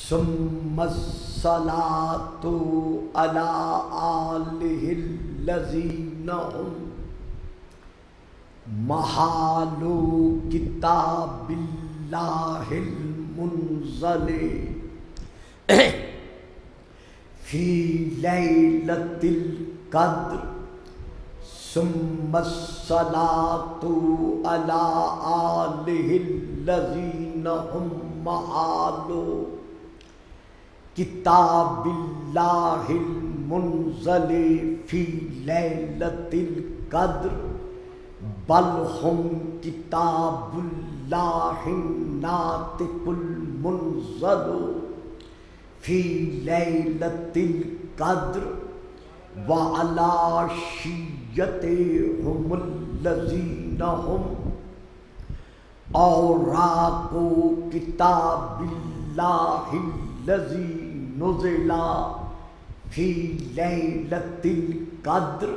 ثم الصلاة على آلہ الذین هم محال کتاب اللہ المنزل فی لیلۃ القدر ثم الصلاة على آلہ الذین هم محال کتاب اللہ المنزل فی لیلۃ القدر بل ہم کتاب اللہ الناطق المنزل فی لیلۃ القدر وعلی شیعتہم الذین ہم اوراق کتاب اللہ الذی نزل فی لیلۃ القدر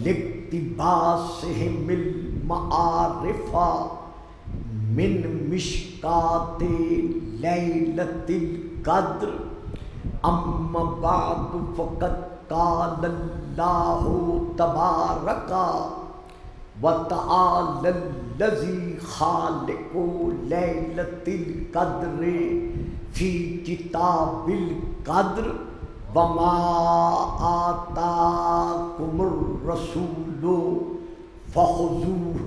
لاقتباسہم المعارف من مشکات لیلۃ القدر اما بعد فقد قال اللہ تبارک وتعالی الذی خالق لیلۃ القدر فی کتاب القدر وما آتاکم الرسول فخذوہ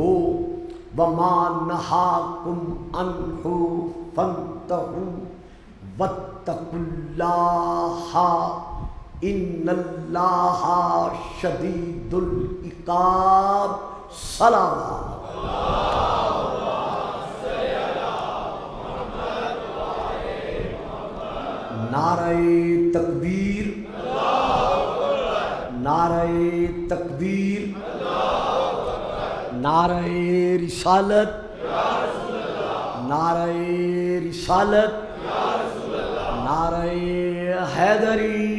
وما نہاکم عنہ فانتہوا واتقوا اللہ ان اللہ شدید العقاب صلوات نعرہ تکبیر نعرہ تکبیر نعرہ رسالت نعرہ رسالت نعرہ حیدری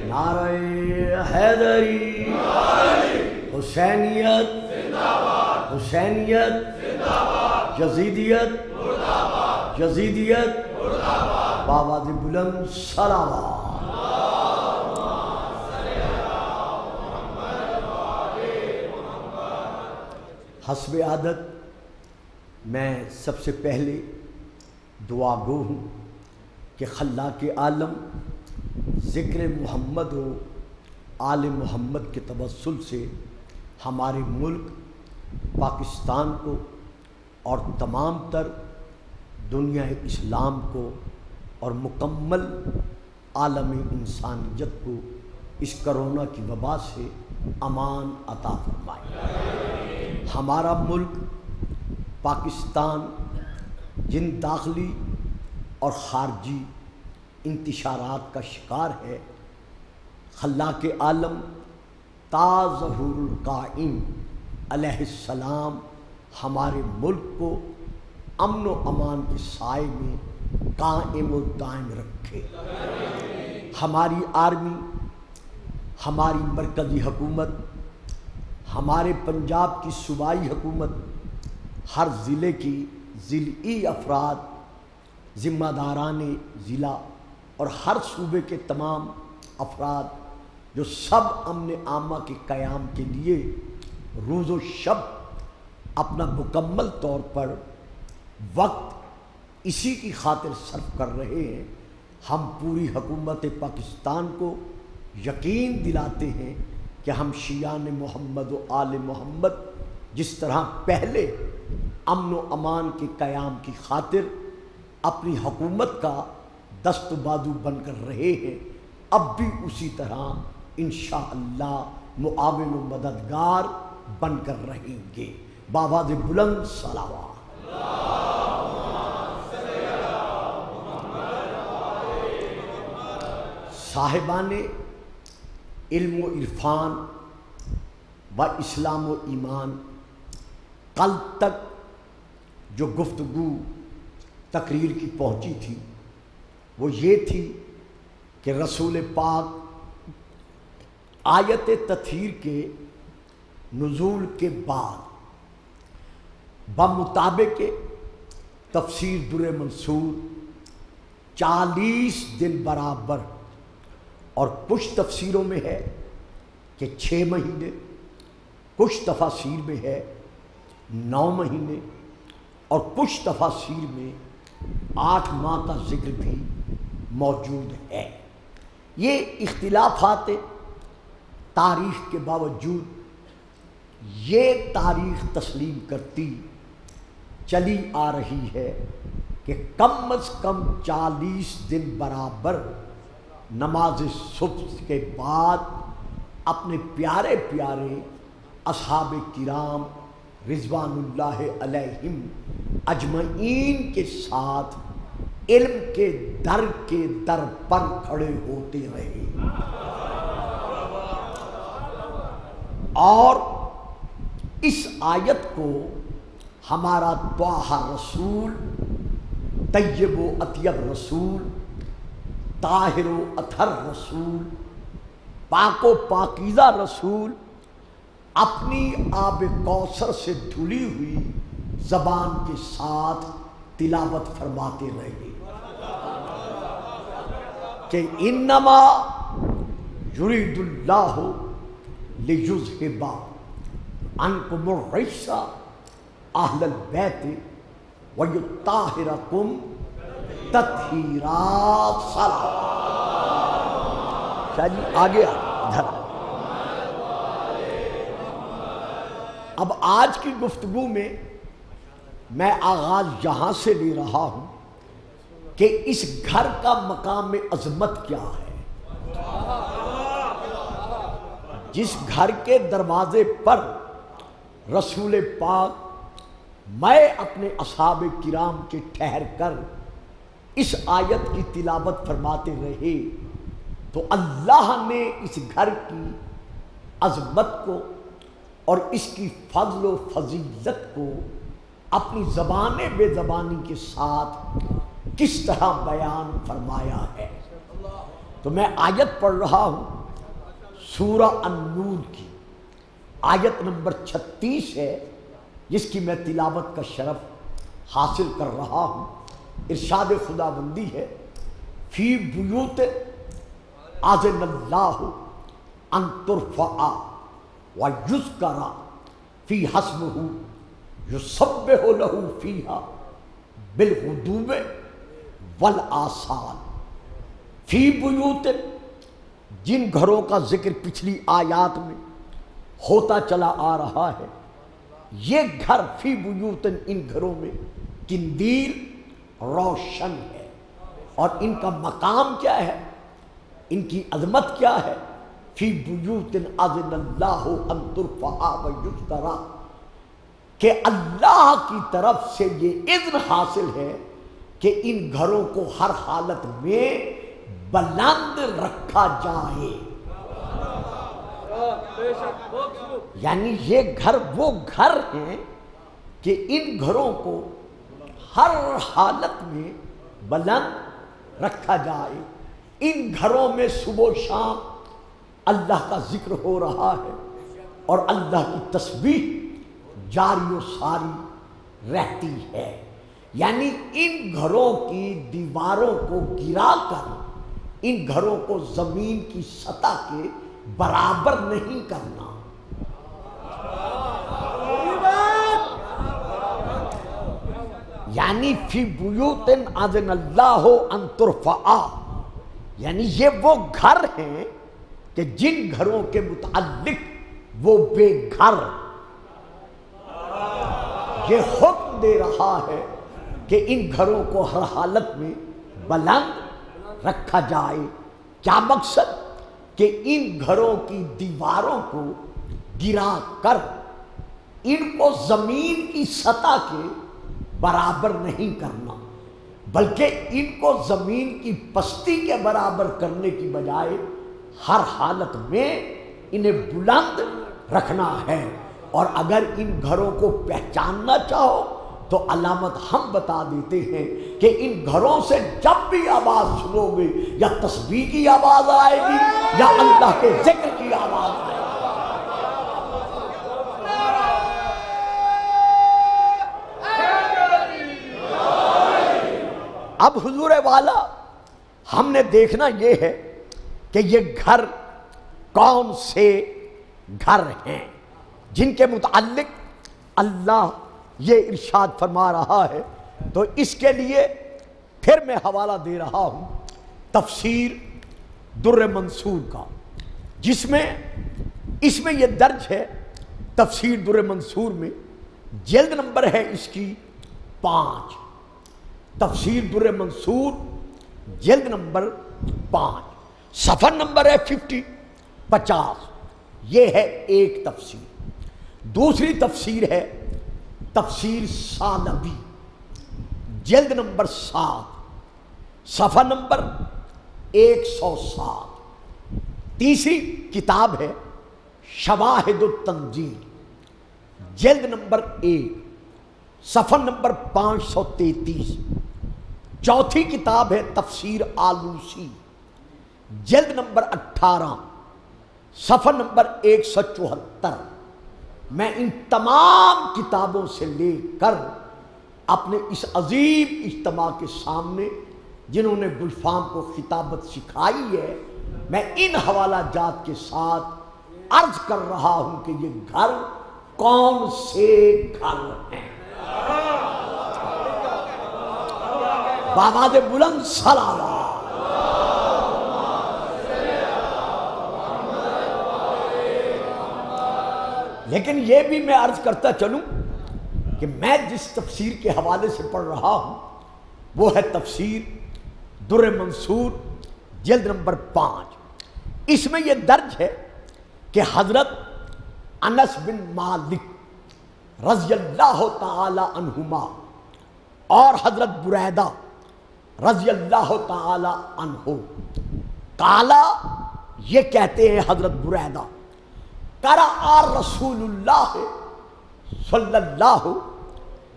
نعرہ حیدری حسینیت حسینیت یزیدیت یزیدیت بآواز بلند صلوات حسب عادت میں سب سے پہلے دعا گو ہوں کہ خلاق عالم ذکر محمد و آل محمد کے توسل سے ہمارے ملک پاکستان کو اور تمام تر دنیا اسلام کو اور مکمل عالم انسانیت کو اس کرونا کی وبا سے امان عطا فرمائے۔ ہمارا ملک پاکستان جن داخلی اور خارجی انتشارات کا شکار ہے، خلاق عالم تا ظہور القائم علیہ السلام ہمارے ملک کو امن و امان کے سائے میں قائم و دائم رکھے۔ ہماری آرمی، ہماری مرکزی حکومت، ہمارے پنجاب کی صوبائی حکومت، ہر ضلع کی ضلعی افراد، ذمہ داران ضلع اور ہر صوبے کے تمام افراد جو سب امن عامہ کے قیام کے لیے روز و شب اپنا مکمل طور پر وقت اسی کی خاطر صرف کر رہے ہیں، ہم پوری حکومت پاکستان کو یقین دلاتے ہیں کہ ہم شیعان محمد و آل محمد جس طرح پہلے امن و امان کے قیام کی خاطر اپنی حکومت کا دست و بازو بن کر رہے ہیں، اب بھی اسی طرح انشاءاللہ معاون و مددگار بن کر رہیں گے۔ بآواز بلند صلوات۔ صاحبان علم و عرفان و اسلام و ایمان، کل تک جو گفتگو تقریر کی پہنچی تھی وہ یہ تھی کہ رسول پاک آیت تطہیر کے نزول کے بعد بمطابق تفسیر در منصور 40 دن برابر، اور کچھ تفسیروں میں ہے کہ 6 مہینے، کچھ تفاسیر میں ہے 9 مہینے، اور کچھ تفاسیر میں 8 ماہ کا ذکر بھی موجود ہے۔ یہ اختلافات تاریخ کے باوجود یہ تاریخ تسلیم کرتی چلی آ رہی ہے کہ کم از کم 40 دن برابر نماز صبح کے بعد اپنے پیارے پیارے اصحاب کرام رضوان اللہ علیہم اجمعین کے ساتھ علم کے در پر کھڑے ہوتے رہے، اور اس آیت کو ہمارا طٰہٰ رسول، طیب و اطیب رسول، طاہر و اطہر رسول، پاک و پاکیزہ رسول اپنی آب کوثر سے دھلی ہوئی زبان کے ساتھ تلاوت فرماتے رہے کہ انما یرید اللہ لیذھب عنکم الرجس اہل البیت ویطہرکم تطہیرا۔ جی آگے ادھر۔ اب آج کی گفتگو میں آغاز یہاں سے لے رہا ہوں کہ اس گھر کا مقام عظمت کیا ہے۔ جس گھر کے دروازے پر رسول پاک میں اپنے اصحاب کرام کے ٹھہر کر اس آیت کی تلاوت فرماتے رہے، تو اللہ نے اس گھر کی عظمت کو اور اس کی فضل و فضیلت کو اپنی زبان بے زبانی کے ساتھ کس طرح بیان فرمایا ہے۔ تو میں آیت پڑھ رہا ہوں سورہ النور کی، آیت نمبر 36 ہے، جس کی میں تلاوت کا شرف حاصل کر رہا ہوں۔ ارشاد خداوندی ہے فی بیوت اذن اللہ ان ترفع ویذکر فی اسمہ یسبح لہ فیہا بالغدو والآصال۔ فی بیوت، جن گھروں کا ذکر پچھلی آیات میں ہوتا چلا آ رہا ہے، یہ گھر فی بیوت، ان گھروں میں قندیل روشن ہے، اور ان کا مقام کیا ہے، ان کی عظمت کیا ہے۔ فی بیوت اذن اللہ ان ترفع ویذکر، کہ اللہ کی طرف سے یہ اذن حاصل ہے کہ ان گھروں کو ہر حالت میں بلند رکھا جائے۔ یعنی یہ گھر وہ گھر ہیں کہ ان گھروں کو ہر حالت میں بلند رکھا جائے۔ ان گھروں میں صبح و شام اللہ کا ذکر ہو رہا ہے اور اللہ کی تسبیح جاری و ساری رہتی ہے۔ یعنی ان گھروں کی دیواروں کو گرا کر ان گھروں کو زمین کی سطح کے برابر نہیں کرنا۔ یعنی فی بیوت اذن اللہ ان ترفع، یعنی یہ وہ گھر ہیں کہ جن گھروں کے متعلق وہ بے گھر یہ حکم دے رہا ہے کہ ان گھروں کو ہر حالت میں بلند رکھا جائے۔ کیا مقصد؟ کہ ان گھروں کی دیواروں کو گرا کر ان کو زمین کی سطح کے برابر نہیں کرنا، بلکہ ان کو زمین کی پستی کے برابر کرنے کی بجائے ہر حالت میں انہیں بلند رکھنا ہے۔ اور اگر ان گھروں کو پہچاننا چاہو تو علامت ہم بتا دیتے ہیں کہ ان گھروں سے جب بھی آواز سنو گے یا تسبیح کی آواز آئے گی یا اللہ کے ذکر کی آواز آئے گی۔ اب حضور والا ہم نے دیکھنا یہ ہے کہ یہ گھر کون سے گھر ہیں جن کے متعلق اللہ یہ ارشاد فرما رہا ہے. تو اس کے لیے پھر میں حوالہ دے رہا ہوں تفسیر در منصور کا، جس میں اس میں یہ درج ہے. تفسیر در منصور میں جلد نمبر ہے اس کی 5. تفسیر در منصور جلد نمبر 5، صفحہ نمبر ہے 50. یہ ہے ایک تفسیر. دوسری تفسیر ہے تفسیر ثعلبی، جلد نمبر 7، صفحہ نمبر 107. تیسری کتاب ہے شواہد التنزیل، جلد نمبر 1، صفحہ نمبر 533. چوتھی کتاب ہے تفسیر آلوسی، جلد نمبر 18، صفحہ نمبر 174. میں ان تمام کتابوں سے لے کر اپنے اس عظیم اجتماع کے سامنے جنہوں نے گلفام کو خطابت سکھائی ہے، میں ان حوالہ جات کے ساتھ عرض کر رہا ہوں کہ یہ گھر کون سے گھر ہیں. بآواز بلند صلوات. لیکن یہ بھی میں عرض کرتا چلوں کہ میں جس تفسیر کے حوالے سے پڑھ رہا ہوں وہ ہے تفسیر در منصور جلد نمبر 5. اس میں یہ درج ہے کہ حضرت انس بن مالک رضی اللہ تعالی عنہما اور حضرت بریدہ رضی اللہ تعالی عنہ قالا، یہ کہتے ہیں حضرت بریدہ، قرأ رسول اللہ صلی اللہ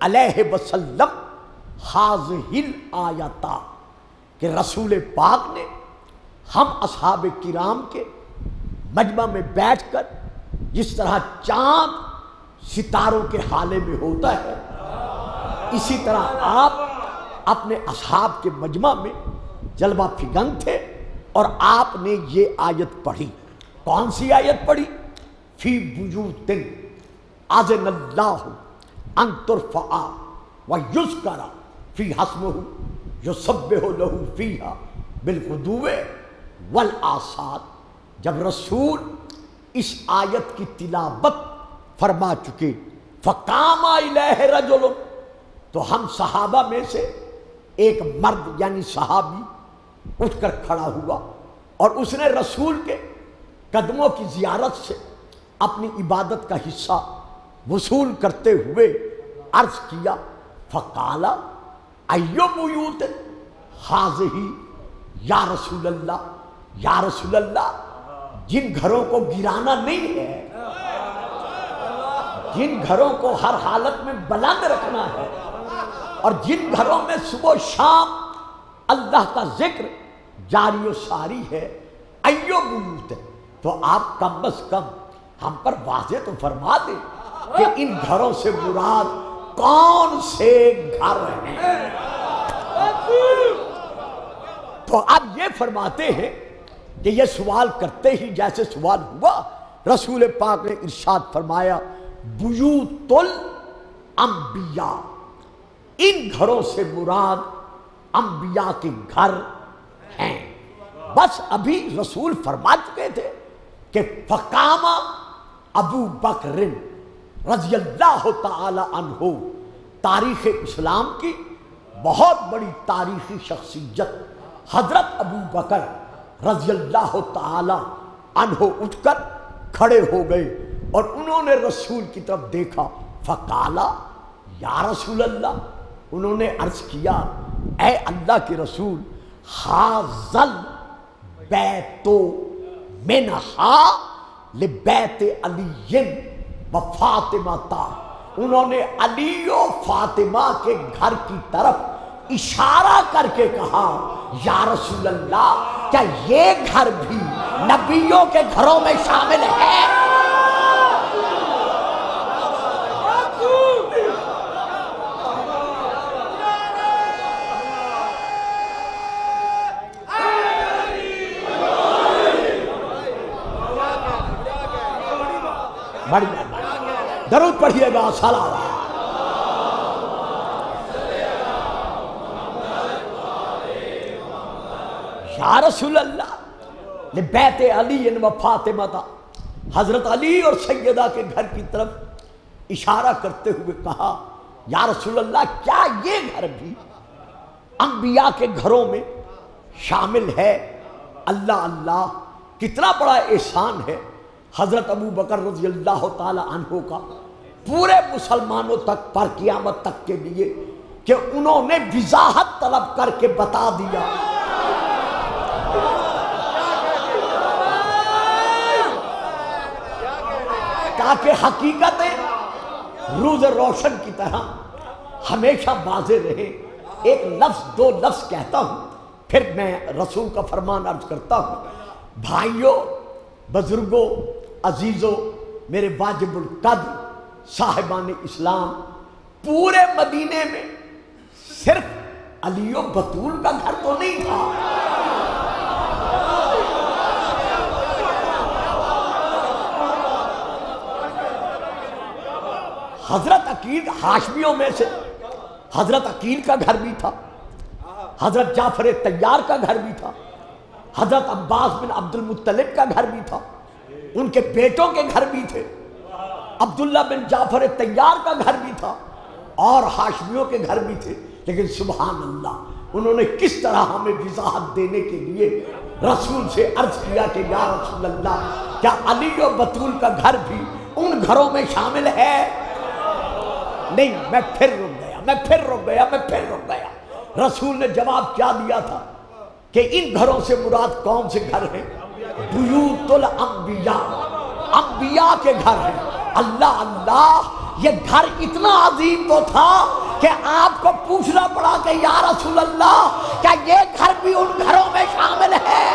علیہ وسلم ہذہ الآیات، کہ رسول پاک نے ہم اصحاب کرام کے مجمع میں بیٹھ کر جس طرح چاند ستاروں کے حالے میں ہوتا ہے، اسی طرح آپ اپنے اصحاب کے مجمع میں جلوہ فگن تھے اور آپ نے یہ آیت پڑھی. کون سی آیت پڑھی؟ فی بیوت اذن اللہ ان ترفع ویذکر فیہا اسمہ یسبح لہ فیہا بالغدو والآصال. جب رسول اس آیت کی تلاوت فرما چکے، فقام الیہ رجل، تو ہم صحابہ میں سے ایک مرد یعنی صحابی اٹھ کر کھڑا ہوا اور اس نے رسول کے قدموں کی زیارت سے اپنی عبادت کا حصہ وصول کرتے ہوئے عرض کیا، فقال ایو بیوت ہذہ یا رسول اللہ، یا رسول اللہ، جن گھروں کو گرانا نہیں ہے، جن گھروں کو ہر حالت میں بلند رکھنا ہے، اور جن گھروں میں صبح و شام اللہ کا ذکر جاری و ساری ہے، ایو بیوت، تو آپ کم از کم ہم پر واضح تو فرما دیں کہ ان گھروں سے مراد کون سے گھر ہیں. تو اب یہ فرماتے ہیں کہ یہ سوال کرتے ہی جیسے سوال ہوا، رسول پاک نے ارشاد فرمایا، بیوت الانبیاء، ان گھروں سے مراد انبیاء کے گھر ہیں. بس ابھی رسول فرما چکے تھے کہ فقام ابو بکر رضی اللہ تعالی عنہ، تاریخ اسلام کی بہت بڑی تاریخی شخصیت حضرت ابو بکر رضی اللہ تعالی عنہ اٹھ کر کھڑے ہو گئے اور انہوں نے رسول کی طرف دیکھا. فقالا یا رسول اللہ، انہوں نے عرض کیا، اے اللہ کے رسول، حاذل بیت منہا لبیت علی و فاطمہ تا، انہوں نے علی و فاطمہ کے گھر کی طرف اشارہ کر کے کہا، یا رسول اللہ، کیا یہ گھر بھی نبیوں کے گھروں میں شامل ہے؟ بڑی درود پڑھیے گا صلوات. یا رسول اللہ لبیت علی و فاطمہ، حضرت علی اور سیدہ کے گھر کی طرف اشارہ کرتے ہوئے کہا یا رسول اللہ کیا یہ گھر بھی انبیاء کے گھروں میں شامل ہے؟ اللہ اللہ کتنا بڑا احسان ہے حضرت ابو بکر رضی اللہ تعالی عنہ کا پورے مسلمانوں تک پر قیامت تک کے لیے کہ انہوں نے وضاحت طلب کر کے بتا دیا تاکہ حقیقتیں روز روشن کی طرح ہمیشہ واضح رہے. ایک لفظ دو لفظ کہتا ہوں پھر میں رسول کا فرمان عرض کرتا ہوں. بھائیوں، بزرگوں، عزیزوں، میرے واجب القدر صاحبان اسلام، پورے مدینے میں صرف علی و بطول کا گھر تو نہیں تھا. حضرت عقیل ہاشمیوں میں سے حضرت عقیل کا گھر بھی تھا، حضرت جعفر طیار کا گھر بھی تھا، حضرت عباس بن عبد المطلب کا گھر بھی تھا، ان کے بیٹوں کے گھر بھی تھے، عبداللہ بن جعفر طیار کا گھر بھی تھا اور ہاشمیوں کے گھر بھی تھے. لیکن سبحان اللہ انہوں نے کس طرح ہمیں وضاحت دینے کے لیے رسول سے عرض کیا کہ یا رسول اللہ کیا علی و بطول کا گھر بھی ان گھروں میں شامل ہے؟ نہیں. میں پھر رک گیا. رسول نے جواب کیا دیا تھا کہ ان گھروں سے مراد کون سے گھر ہیں؟ بیوت الانبیاء، انبیاء کے گھر ہیں. اللہ اللہ، یہ گھر اتنا عظیم تو تھا کہ آپ کو پوچھنا پڑا کہ یا رسول اللہ کیا یہ گھر بھی ان گھروں میں شامل ہے؟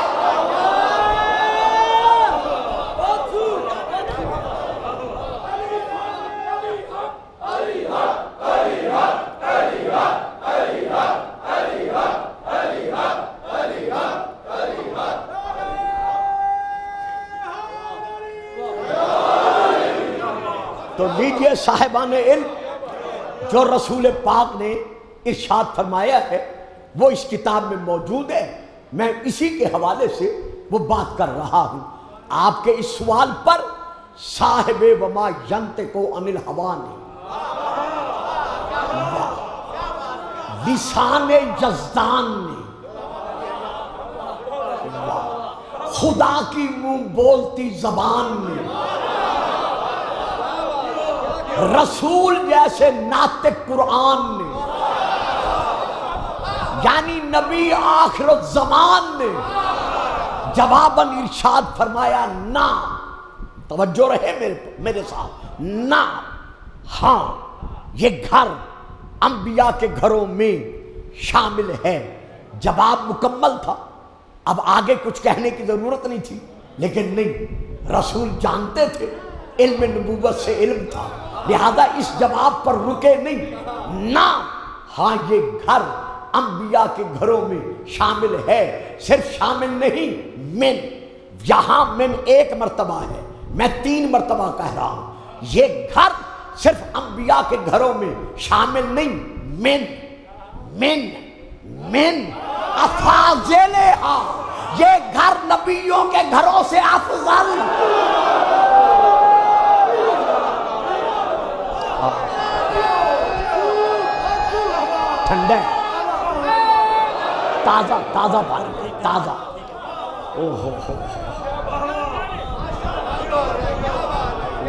تو لیجئے صاحبان علم، جو رسول پاک نے ارشاد فرمایا ہے وہ اس کتاب میں موجود ہے. میں اسی کے حوالے سے وہ بات کر رہا ہوں. آپ کے اس سوال پر صاحب وما ینطق عن الہوی نے لسان یزدان نے خدا کی منہ بولتی زبان نے رسول جیسے ناطق قرآن نے یعنی نبی آخر الزمان نے جواباً ارشاد فرمایا نہ، توجہ رہے میرے ساتھ، نہ، ہاں یہ گھر انبیاء کے گھروں میں شامل ہے. جواب مکمل تھا، اب آگے کچھ کہنے کی ضرورت نہیں تھی. لیکن نہیں، رسول جانتے تھے، علم نبوت سے علم تھا، لہذا اس جواب پر رکے نہیں. نہ، ہاں یہ گھر انبیاء کے گھروں میں شامل ہے. صرف شامل نہیں، من، یہاں من ایک مرتبہ ہے، میں 3 مرتبہ کہہ رہا ہوں. یہ گھر صرف انبیاء کے گھروں میں شامل نہیں، من افاضلہا، یہ گھر نبیوں کے گھروں سے افضل. ٹھنڈا ہے، تازہ پانی، تازہ.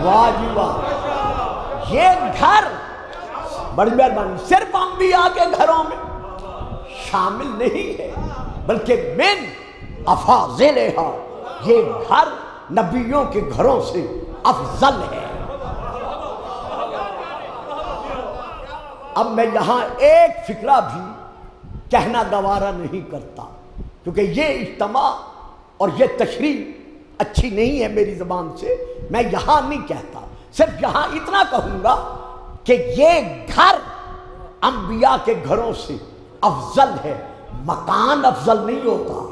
واہ جی واہ. یہ گھر بڑی مہربانی صرف انبیاء کے گھروں میں شامل نہیں ہے بلکہ من افاضلہا، یہ گھر نبیوں کے گھروں سے افضل ہے. اب میں یہاں ایک فکرہ بھی کہنا گوارا نہیں کرتا کیونکہ یہ اجتماع اور یہ تشریح اچھی نہیں ہے میری زبان سے. میں یہاں نہیں کہتا، صرف یہاں اتنا کہوں گا کہ یہ گھر انبیاء کے گھروں سے افضل ہے. مکان افضل نہیں ہوتا.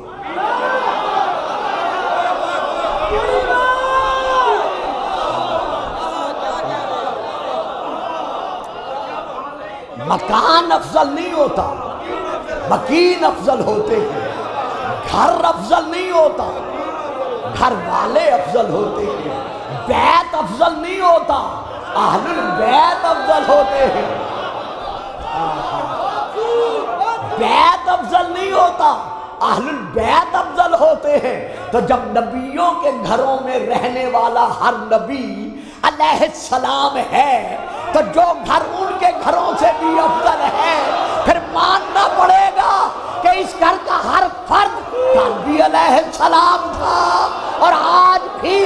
مکان افضل نہیں ہوتا، مکین افضل ہوتے ہیں، گھر افضل نہیں ہوتا، گھر والے افضل ہوتے ہیں، بیت افضل نہیں ہوتا، اہل البیت افضل ہوتے ہیں، بیت افضل نہیں ہوتا، اہل البیت افضل ہوتے ہیں۔ تو جب نبیوں کے گھروں میں رہنے والا ہر نبی علیہ السلام ہے تو جو گھر ان کے گھروں سے بھی افضل ہے، پھر ماننا پڑے گا کہ اس گھر کا ہر فرد کل بھی علیہ السلام تھا اور آج بھی۔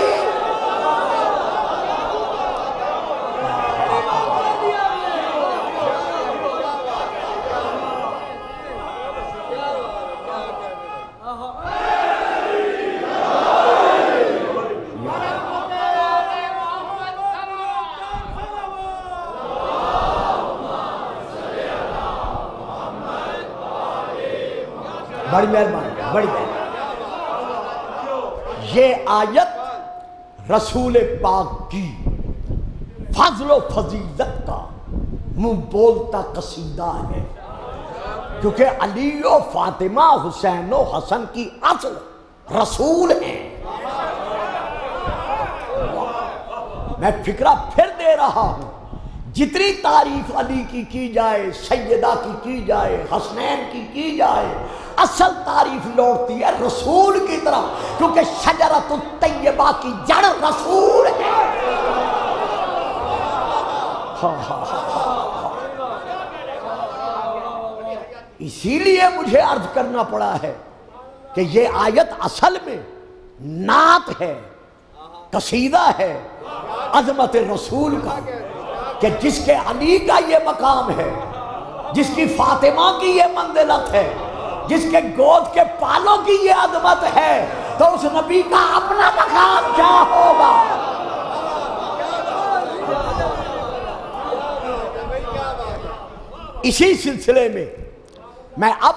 بڑی مہربانی، بڑی مہربانی۔ یہ آیت رسول پاک کی فضل و فضیلت کا منہ بولتا قصیدہ ہے، کیونکہ علی و فاطمہ، حسین و حسن کی اصل رسول ہیں۔ میں فکرہ پھر دے رہا ہوں، جتنی تعریف علی کی جائے، سیدہ کی جائے، حسنین کی جائے، اصل تعریف لوٹتی ہے رسول کی طرف، کیونکہ شجرۃ الطیبہ کی جڑ رسول ہے۔ اسی لیے مجھے عرض کرنا پڑا ہے کہ یہ آیت اصل میں نعت ہے، قصیدہ ہے عظمت رسول کا، کہ جس کے علی کا یہ مقام ہے، جس کی فاطمہ کی یہ منزلت ہے، جس کے گود کے پالوں کی یہ عظمت ہے، تو اس نبی کا اپنا مقام کیا ہوگا؟ اسی سلسلے میں میں اب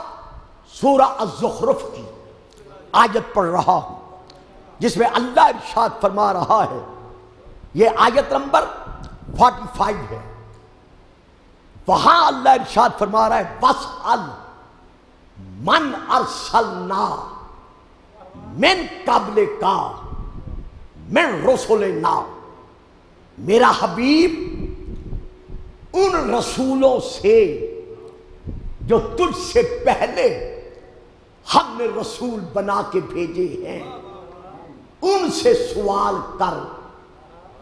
سورہ الزخرف کی آیت پڑھ رہا ہوں، جس میں اللہ ارشاد فرما رہا ہے، یہ آیت نمبر 45 ہے۔ وہاں اللہ ارشاد فرما رہا ہے، وَاسْأَلْ مَنْ أَرْسَلْنَا مِنْ قَبْلِكَ مِنْ رُسُلِنَا، میرا حبیب ان رسولوں سے جو تجھ سے پہلے ہم نے رسول بنا کے بھیجے ہیں، ان سے سوال کر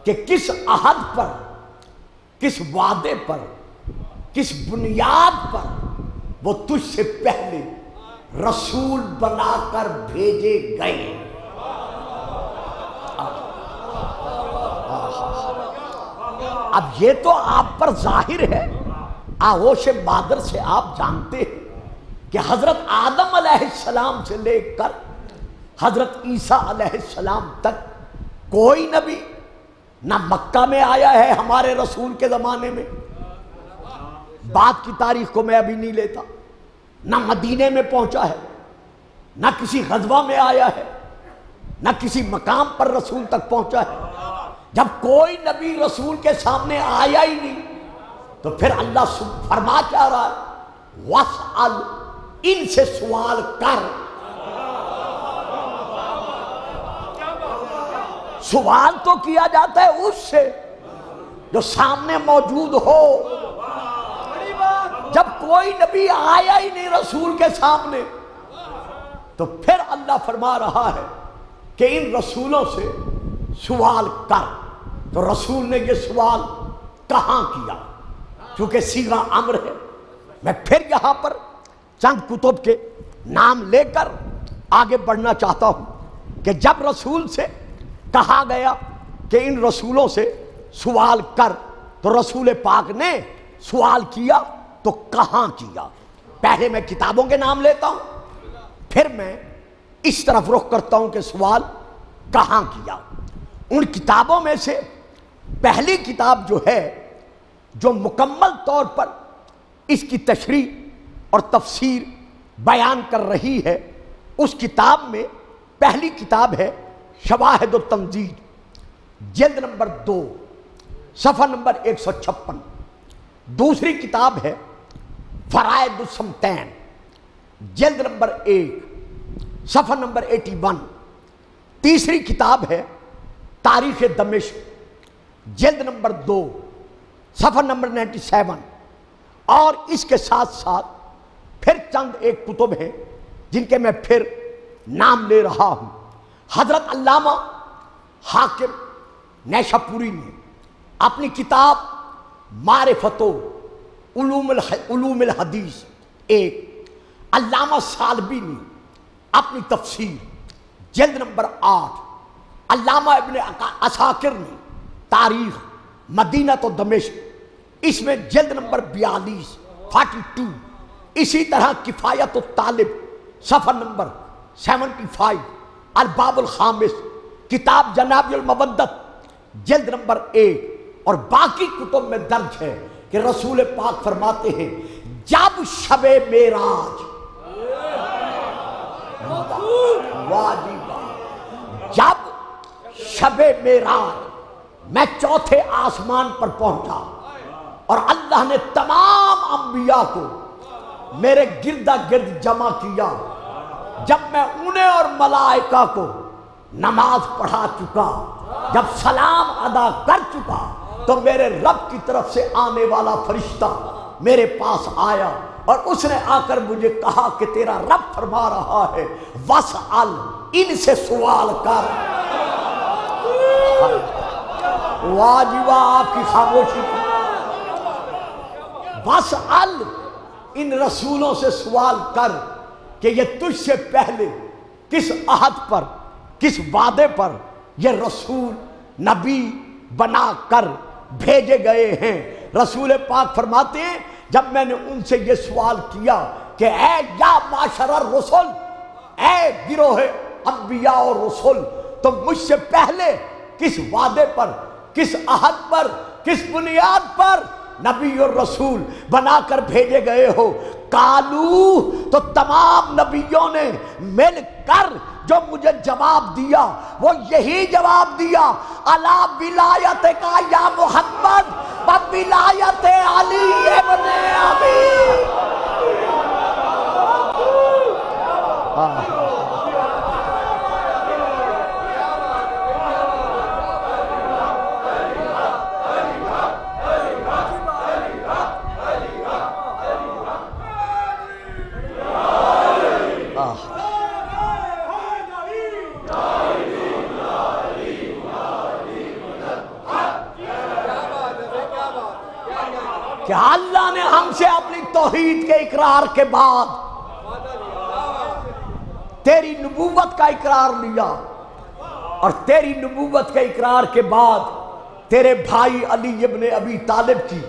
کہ کس عہد پر، کس وعدے پر، کس بنیاد پر وہ تجھ سے پہلے رسول بنا کر بھیجے گئے۔ اب یہ تو آپ پر ظاہر ہے، آغوش مادر سے آپ جانتے ہیں کہ حضرت آدم علیہ السلام سے لے کر حضرت عیسیٰ علیہ السلام تک کوئی نبی نہ مکہ میں آیا ہے ہمارے رسول کے زمانے میں، بات کی تاریخ کو میں ابھی نہیں لیتا، نہ مدینے میں پہنچا ہے، نہ کسی غزوہ میں آیا ہے، نہ کسی مقام پر رسول تک پہنچا ہے۔ جب کوئی نبی رسول کے سامنے آیا ہی نہیں تو پھر اللہ فرما کیا رہا ہے، وَاسْأَلْ، ان سے سوال کر۔ سوال تو کیا جاتا ہے اس سے جو سامنے موجود ہو۔ جب کوئی نبی آیا ہی نہیں رسول کے سامنے تو پھر اللہ فرما رہا ہے کہ ان رسولوں سے سوال کر۔ تو رسول نے یہ سوال کہاں کیا؟ چونکہ صیغہ امر ہے، میں پھر یہاں پر چند کتب کے نام لے کر آگے بڑھنا چاہتا ہوں کہ جب رسول سے کہا گیا کہ ان رسولوں سے سوال کر، تو رسول پاک نے سوال کیا تو کہاں کیا؟ پہلے میں کتابوں کے نام لیتا ہوں، پھر میں اس طرف رخ کرتا ہوں کہ سوال کہاں کیا۔ ان کتابوں میں سے پہلی کتاب جو ہے، جو مکمل طور پر اس کی تشریح اور تفسیر بیان کر رہی ہے، اس کتاب میں پہلی کتاب ہے شواہد التنزیل، جلد نمبر 2، صفحہ نمبر 156۔ دوسری کتاب ہے فرائض الصمتین جلد نمبر 1 صفحہ نمبر 81۔ تیسری کتاب ہے تاریخ دمشق جلد نمبر 2 صفحہ نمبر 97۔ اور اس کے ساتھ ساتھ پھر چند ایک کتب ہیں جن کے میں پھر نام لے رہا ہوں۔ حضرت علامہ حاکم نیشاپوری نے اپنی کتاب معرفت علوم الحدیث ایک، علامہ سالبی نے اپنی تفسیر جلد نمبر 8، علامہ ابن عساکر نے تاریخ مدینہ و دمشق اس میں جلد نمبر 42 اسی طرح کفایت الطالب صفحہ نمبر 75، الباب الخامس کتاب جناب المودت جلد نمبر 1، اور باقی کتب میں درج ہے کہ رسول پاک فرماتے ہیں جب شب معراج جب شب معراج میں چوتھے آسمان پر پہنچا اور اللہ نے تمام انبیاء کو میرے گردہ گرد جمع کیا، جب میں انہیں اور ملائکہ کو نماز پڑھا چکا، جب سلام ادا کر چکا، تو میرے رب کی طرف سے آنے والا فرشتہ میرے پاس آیا اور اس نے آ کر مجھے کہا کہ تیرا رب فرما رہا ہے وَاسْأَلْ، ان سے سوال کر۔ واجبہ آپ کی خاموشی، وَاسْأَلْ، ان رسولوں سے سوال کر کہ یہ تجھ سے پہلے کس عہد پر، کس وعدے پر یہ رسول نبی بنا کر بھیجے گئے ہیں۔ رسول پاک فرماتے ہیں جب میں نے ان سے یہ سوال کیا کہ اے یا معاشر الرسل، اے گروہ انبیاء اور رسول، تم مجھ سے پہلے کس وعدے پر، کس عہد پر، کس بنیاد پر نبی اور رسول بنا کر بھیجے گئے ہو؟ کالو، تو تمام نبیوں نے مل کر جو مجھے جواب دیا وہ یہی جواب دیا، الا ولایت کا یا محمد و ولایت علی ابن ابی۔ کہ اللہ نے ہم سے اپنی توحید کے اقرار کے بعد تیری نبوت کا اقرار لیا، اور تیری نبوت کے اقرار کے بعد تیرے بھائی علی ابن ابی طالب کی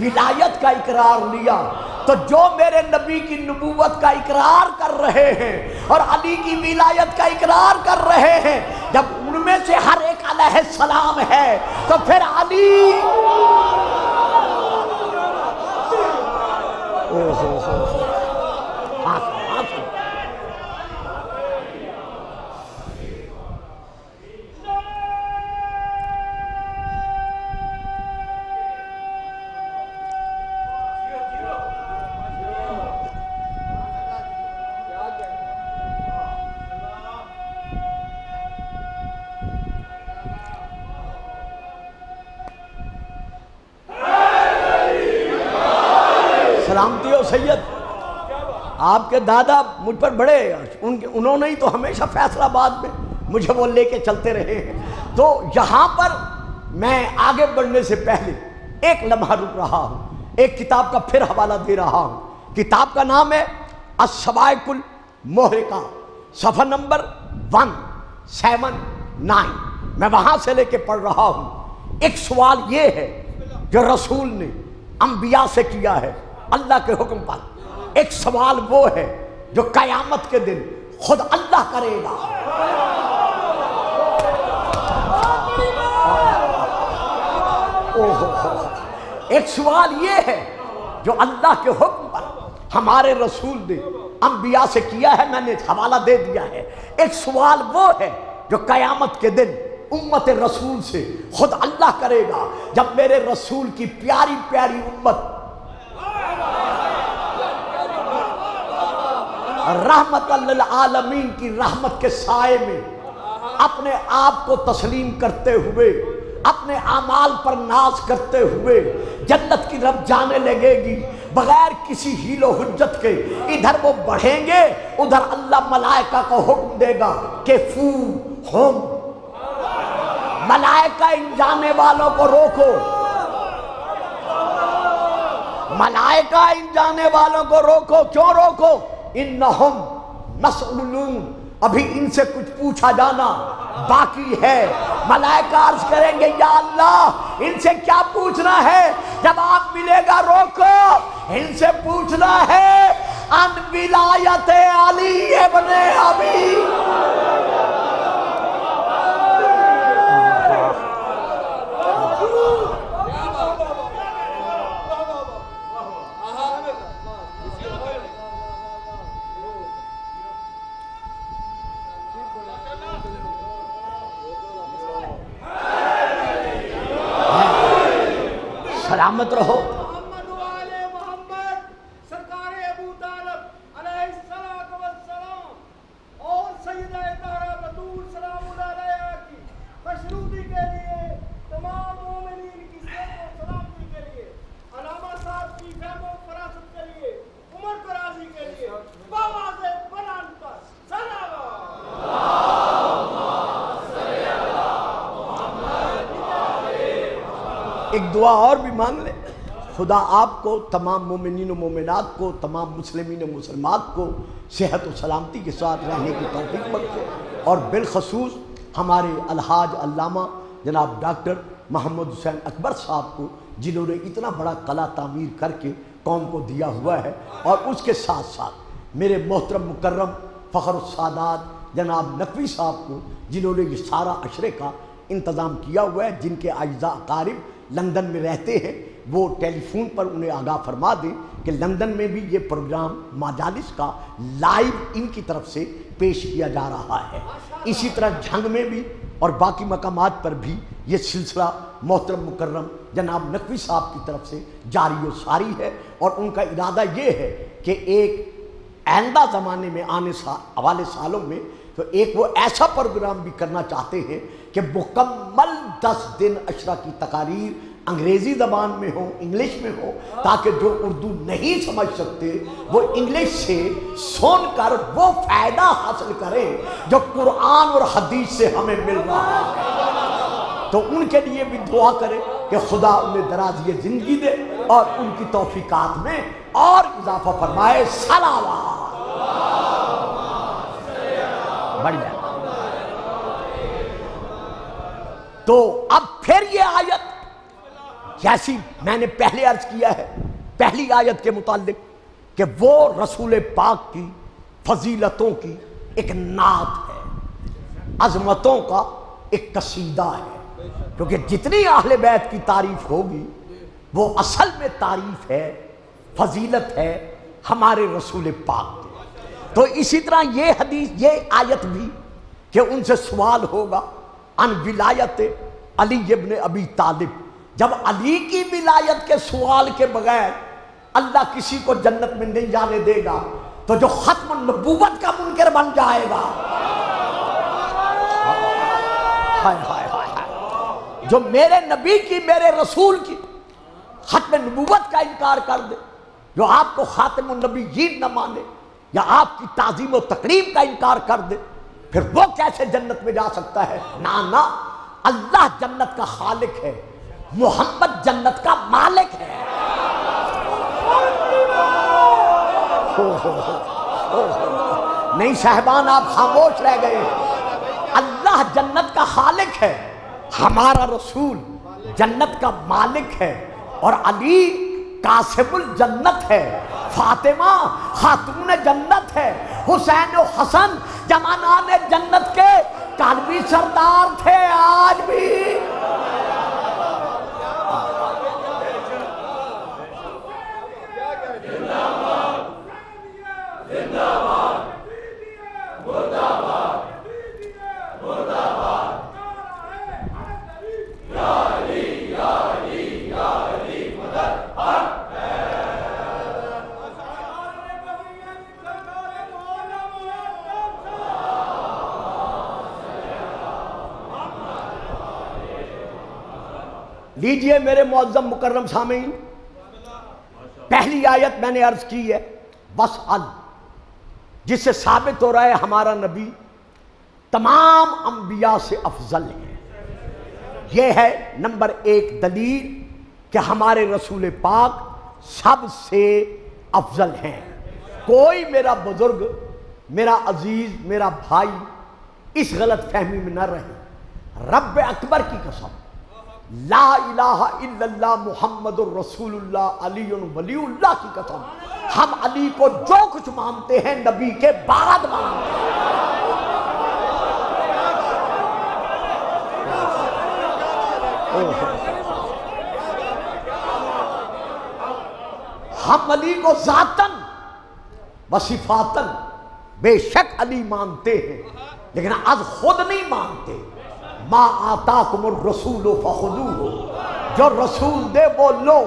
ولایت کا اقرار لیا۔ تو جو میرے نبی کی نبوت کا اقرار کر رہے ہیں اور علی کی ولایت کا اقرار کر رہے ہیں، جب ان میں سے ہر ایک علیہ السلام ہے تو پھر علی سلامتی ہو سید، آپ کے دادا مجھ پر بڑے انہوں نے ہی تو ہمیشہ فیصل آباد میں مجھے وہ لے کے چلتے رہے ہیں۔ تو یہاں پر میں آگے بڑھنے سے پہلے ایک لمحہ رک رہا ہوں، ایک کتاب کا پھر حوالہ دے رہا ہوں۔ کتاب کا نام ہے الصواعق المحرقہ، صفحہ نمبر 179۔ میں وہاں سے لے کے پڑھ رہا ہوں۔ ایک سوال یہ ہے جو رسول نے انبیاء سے کیا ہے اللہ کے حکم پر، ایک سوال وہ ہے جو قیامت کے دن خود اللہ کرے گا۔ ایک سوال یہ ہے جو اللہ کے حکم پر ہمارے رسول نے انبیاء سے کیا ہے، میں نے حوالہ دے دیا ہے۔ ایک سوال وہ ہے جو قیامت کے دن امت رسول سے خود اللہ کرے گا، جب میرے رسول کی پیاری پیاری امت رحمت للعالمین کی رحمت کے سائے میں اپنے آپ کو تسلیم کرتے ہوئے، اپنے اعمال پر ناز کرتے ہوئے جنت کی طرف جانے لگے گی بغیر کسی حیل و حجت کے۔ ادھر وہ بڑھیں گے، ادھر اللہ ملائکہ کو حکم دے گا کہ فو ہم، ملائکہ ان جانے والوں کو روکو، ملائکہ ان جانے والوں کو روکو۔ کیوں روکو؟ انہم مسئولون، ابھی ان سے کچھ پوچھا جانا باقی ہے۔ ملائکہ عرض کریں گے یا اللہ ان سے کیا پوچھنا ہے؟ جواب ملے گا روکو، ان سے پوچھنا ہے ان ولایت علی ابن ابی۔ سلامت رہو۔ محمد و آل محمد، سرکار ابو طالب علیہ السلام اور سیدہ طاہرہ بتول سلام اللہ علیہا کی مشروطی کے لیے، تمام مومنین کی صحت و سلامتی کے لیے، علامہ صاحب کی فہم و فراست کے لیے، عمر قرازی کے لیے بآواز بلند پر صلوات۔ ایک دعا اور بھی مانگ لے، خدا آپ کو، تمام مومنین و مومنات کو، تمام مسلمین و مسلمات کو صحت و سلامتی کے ساتھ رہنے کی توفیق بخشے، اور بالخصوص ہمارے الحاج علامہ جناب ڈاکٹر محمد حسین اکبر صاحب کو، جنہوں نے اتنا بڑا قلعہ تعمیر کر کے قوم کو دیا ہوا ہے، اور اس کے ساتھ ساتھ میرے محترم مکرم فخر السادات جناب نقوی صاحب کو، جنہوں نے یہ سارا عشرے کا انتظام کیا ہوا ہے، جن کے اعزاء اقارب لندن میں رہتے ہیں، وہ ٹیلی فون پر انہیں آگاہ فرما دیں کہ لندن میں بھی یہ پروگرام مجالس کا لائیو ان کی طرف سے پیش کیا جا رہا ہے۔ اسی طرح جھنگ میں بھی اور باقی مقامات پر بھی یہ سلسلہ محترم مکرم جناب نقوی صاحب کی طرف سے جاری و ساری ہے، اور ان کا ارادہ یہ ہے کہ ایک آئندہ زمانے میں آنے والے سالوں میں تو ایک وہ ایسا پروگرام بھی کرنا چاہتے ہیں کہ مکمل 10 دن عشرہ کی تقاریر انگریزی زبان میں ہوں، انگلش میں ہوں، تاکہ جو اردو نہیں سمجھ سکتے وہ انگلش سے سن کر وہ فائدہ حاصل کریں جو قرآن اور حدیث سے ہمیں مل رہا ہے۔ تو ان کے لیے بھی دعا کریں کہ خدا انہیں درازی زندگی دے اور ان کی توفیقات میں اور اضافہ فرمائے۔ صلوات بڑھ جائے۔ تو اب پھر یہ آیت جیسی میں نے پہلے عرض کیا ہے، پہلی آیت کے متعلق کہ وہ رسول پاک کی فضیلتوں کی ایک نعت ہے، عظمتوں کا ایک قصیدہ ہے، کیونکہ جتنی اہل بیت کی تعریف ہوگی وہ اصل میں تعریف ہے، فضیلت ہے ہمارے رسول پاک کی۔ تو اسی طرح یہ حدیث، یہ آیت بھی کہ ان سے سوال ہوگا ان ولایت علی ابن ابی طالب، جب علی کی ولایت کے سوال کے بغیر اللہ کسی کو جنت میں نہیں جانے دے گا تو جو ختم النبوت کا منکر بن جائے گا، ہائے ہائے ہائے، جو میرے نبی کی، میرے رسول کی ختم نبوت کا انکار کر دے، جو آپ کو خاتم النبیین نہ مانے یا آپ کی تعظیم و تکریم کا انکار کر دے، پھر وہ کیسے جنت میں جا سکتا ہے؟ نہ، اللہ جنت کا خالق ہے، محمد جنت کا مالک ہے۔ نہیں صاحبان، آپ خاموش رہ گئے۔ اللہ جنت کا خالق ہے، ہمارا رسول جنت کا مالک ہے، اور علی قاسم الجنت ہے، فاطمہ خاتون جنت ہے، حسین و حسن جمانان جنت کے قلبی سردار تھے، آج بھی۔ لیجئے میرے معظم مکرم سامعین، پہلی آیت میں نے عرض کی ہے وَاسْأَلْ، جس سے ثابت ہو رہا ہے ہمارا نبی تمام انبیاء سے افضل ہے۔ یہ ہے نمبر 1 دلیل کہ ہمارے رسول پاک سب سے افضل ہیں۔ کوئی میرا بزرگ، میرا عزیز، میرا بھائی اس غلط فہمی میں نہ رہے۔ رب اکبر کی قسم، لا الہ الا اللہ محمد الرسول اللہ علی ولی اللہ کی قسم، ہم علی کو جو کچھ مانتے ہیں نبی کے بعد مانتے ہیں۔ ہم علی کو ذاتاً و صفاتاً بے شک علی مانتے ہیں، لیکن از خود نہیں مانتے۔ ما آتاکم الرسول فخذوہ، جو رسول دے وہ لو،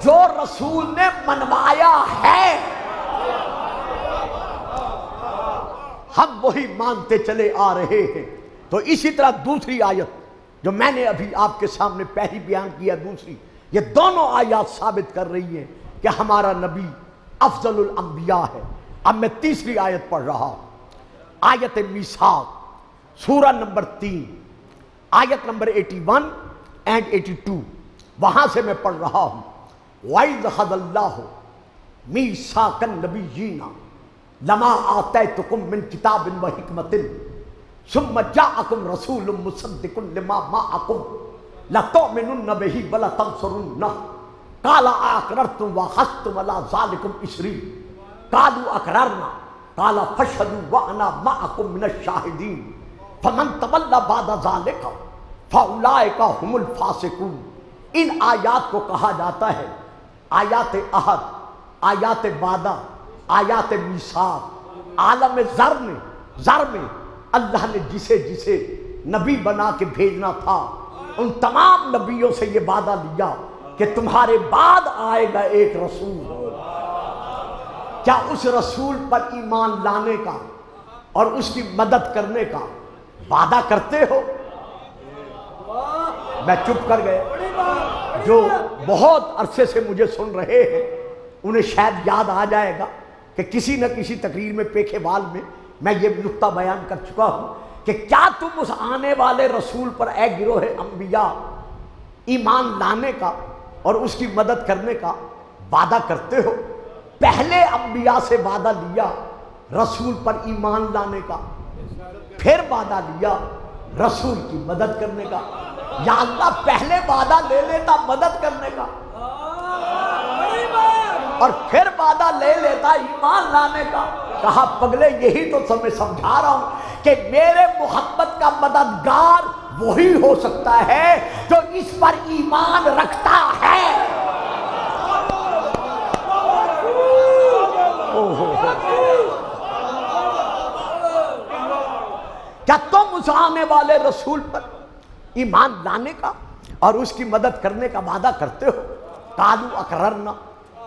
جو رسول نے منوایا ہے ہم وہی مانتے چلے آ رہے ہیں۔ تو اسی طرح دوسری آیت جو میں نے ابھی آپ کے سامنے پہلی بیان کیا، دوسری، یہ دونوں آیات ثابت کر رہی ہیں کہ ہمارا نبی افضل الانبیاء ہے۔ اب میں تیسری آیت پڑھ رہا ہوں، آیت میثاق، سورہ نمبر 3، آیت نمبر 81 and 82، وہاں سے میں پڑھ رہا ہوں۔ وَإِذْ أَخَذَ اللَّهُ مِيثَاقَ النَّبِيِّينَ لَمَا آتَيْتُكُم مِّن كِتَابٍ وَحِكْمَةٍ ثُمَّ جَاءَكُمْ رَسُولٌ مُّصَدِّقٌ لِّمَا مَعَكُمْ لَتُؤْمِنُنَّ بِهِ وَلَتَنصُرُنَّهُ قَالَ أَأَقْرَرْتُمْ وَأَخَذْتُمْ عَلَىٰ ذَلِكُمْ إِصْرِي قَالُوا أَقْرَرْنَا قَالَ فَاشْهَدُوا وَأَنَا مَعَكُمْ مِنَ الشَّاهِدِينَ فَمَن تَوَلَّىٰ بَعْدَ ذَلِكَ فَأُولَٰئِكَ هُمُ الْفَاسِقُونَ۔ ان آیات کو کہا جاتا ہے آیات عہد، آیات وعدہ، آیات میثاق۔ عالم زر میں اللہ نے جسے جسے نبی بنا کے بھیجنا تھا ان تمام نبیوں سے یہ وعدہ لیا کہ تمہارے بعد آئے گا ایک رسول، کیا اس رسول پر ایمان لانے کا اور اس کی مدد کرنے کا وعدہ کرتے ہو؟ میں چپ کر گئے۔ جو بہت عرصے سے مجھے سن رہے ہیں انہیں شاید یاد آ جائے گا کہ کسی نہ کسی تقریر میں پیکھے وال میں یہ نقطہ بیان کر چکا ہوں کہ کیا تم اس آنے والے رسول پر اے گروہ انبیاء ایمان لانے کا اور اس کی مدد کرنے کا وعدہ کرتے ہو؟ پہلے انبیاء سے وعدہ لیا رسول پر ایمان لانے کا، پھر وعدہ لیا رسول کی مدد کرنے کا۔ یا اللہ پہلے وعدہ لے لیتا مدد کرنے کا اور پھر وعدہ لے لیتا ایمان لانے کا۔ کہا پگلے یہی تو تمہیں سمجھا رہا ہوں کہ میرے محمد کا مددگار وہی ہو سکتا ہے جو اس پر ایمان رکھتا ہے۔ کیا تم اس آنے والے رسول پر ایمان لانے کا اور اس کی مدد کرنے کا وعدہ کرتے ہو؟ قالوا اقررنا،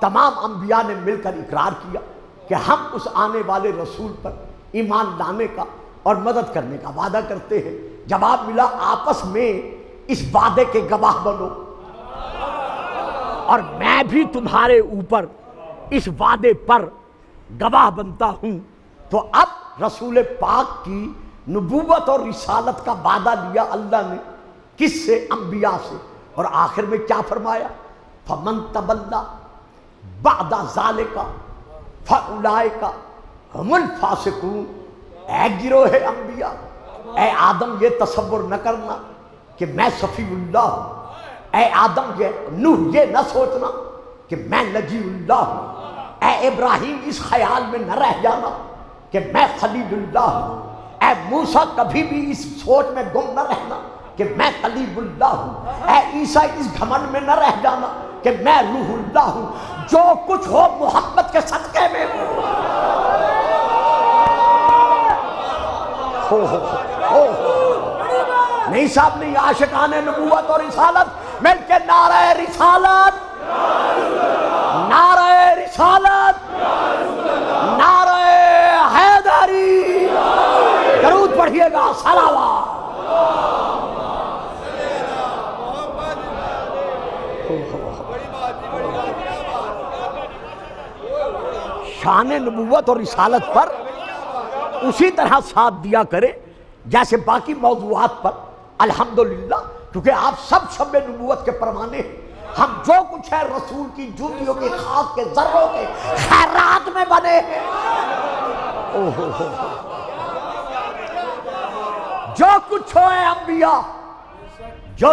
تمام انبیاء نے مل کر اقرار کیا کہ ہم اس آنے والے رسول پر ایمان لانے کا اور مدد کرنے کا وعدہ کرتے ہیں۔ جواب ملا آپس میں اس وعدے کے گواہ بنو اور میں بھی تمہارے اوپر اس وعدے پر گواہ بنتا ہوں۔ تو اب رسول پاک کی نبوت اور رسالت کا وعدہ لیا اللہ نے کس سے؟ انبیاء سے، اور آخر میں کیا فرمایا؟ فَمَن تَوَلَّىٰ بَعْدَ ذَلِكَ فَأُولَٰئِكَ هُمُ الْفَاسِقُونَ۔ اے گروہ انبیاء، اے آدم یہ تصور نہ کرنا کہ میں صفی اللہ ہوں، اے آدم نوح یہ نہ سوچنا کہ میں نجی اللہ ہوں، اے ابراہیم اس خیال میں نہ رہ جانا کہ میں خلیل اللہ ہوں، اے موسیٰ کبھی بھی اس سوچ میں گم نہ رہنا کہ میں کلیم اللہ ہوں، اے عیسیٰ اس گھمنڈ میں نہ رہ جانا کہ میں روح اللہ ہوں۔ جو کچھ ہو محمد کے صدقے میں ہو۔ نہیں صاحب نہیں، عاشقان نبوت اور رسالت مل کے نعرہ رسالت، نعرہ رسالت، نعرہ حیدری، درود پڑھیے گا، صلوات۔ شان نبوت اور رسالت پر اسی طرح ساتھ دیا کرے جیسے باقی موضوعات پر الحمدللہ، کیونکہ آپ سب شب نبوت کے پروانے ہیں۔ ہم جو کچھ ہے رسول کی جوتیوں کی خاک کے ذروں کے خیرات میں بنے ہیں۔ جو کچھ ہوئے انبیاء، جو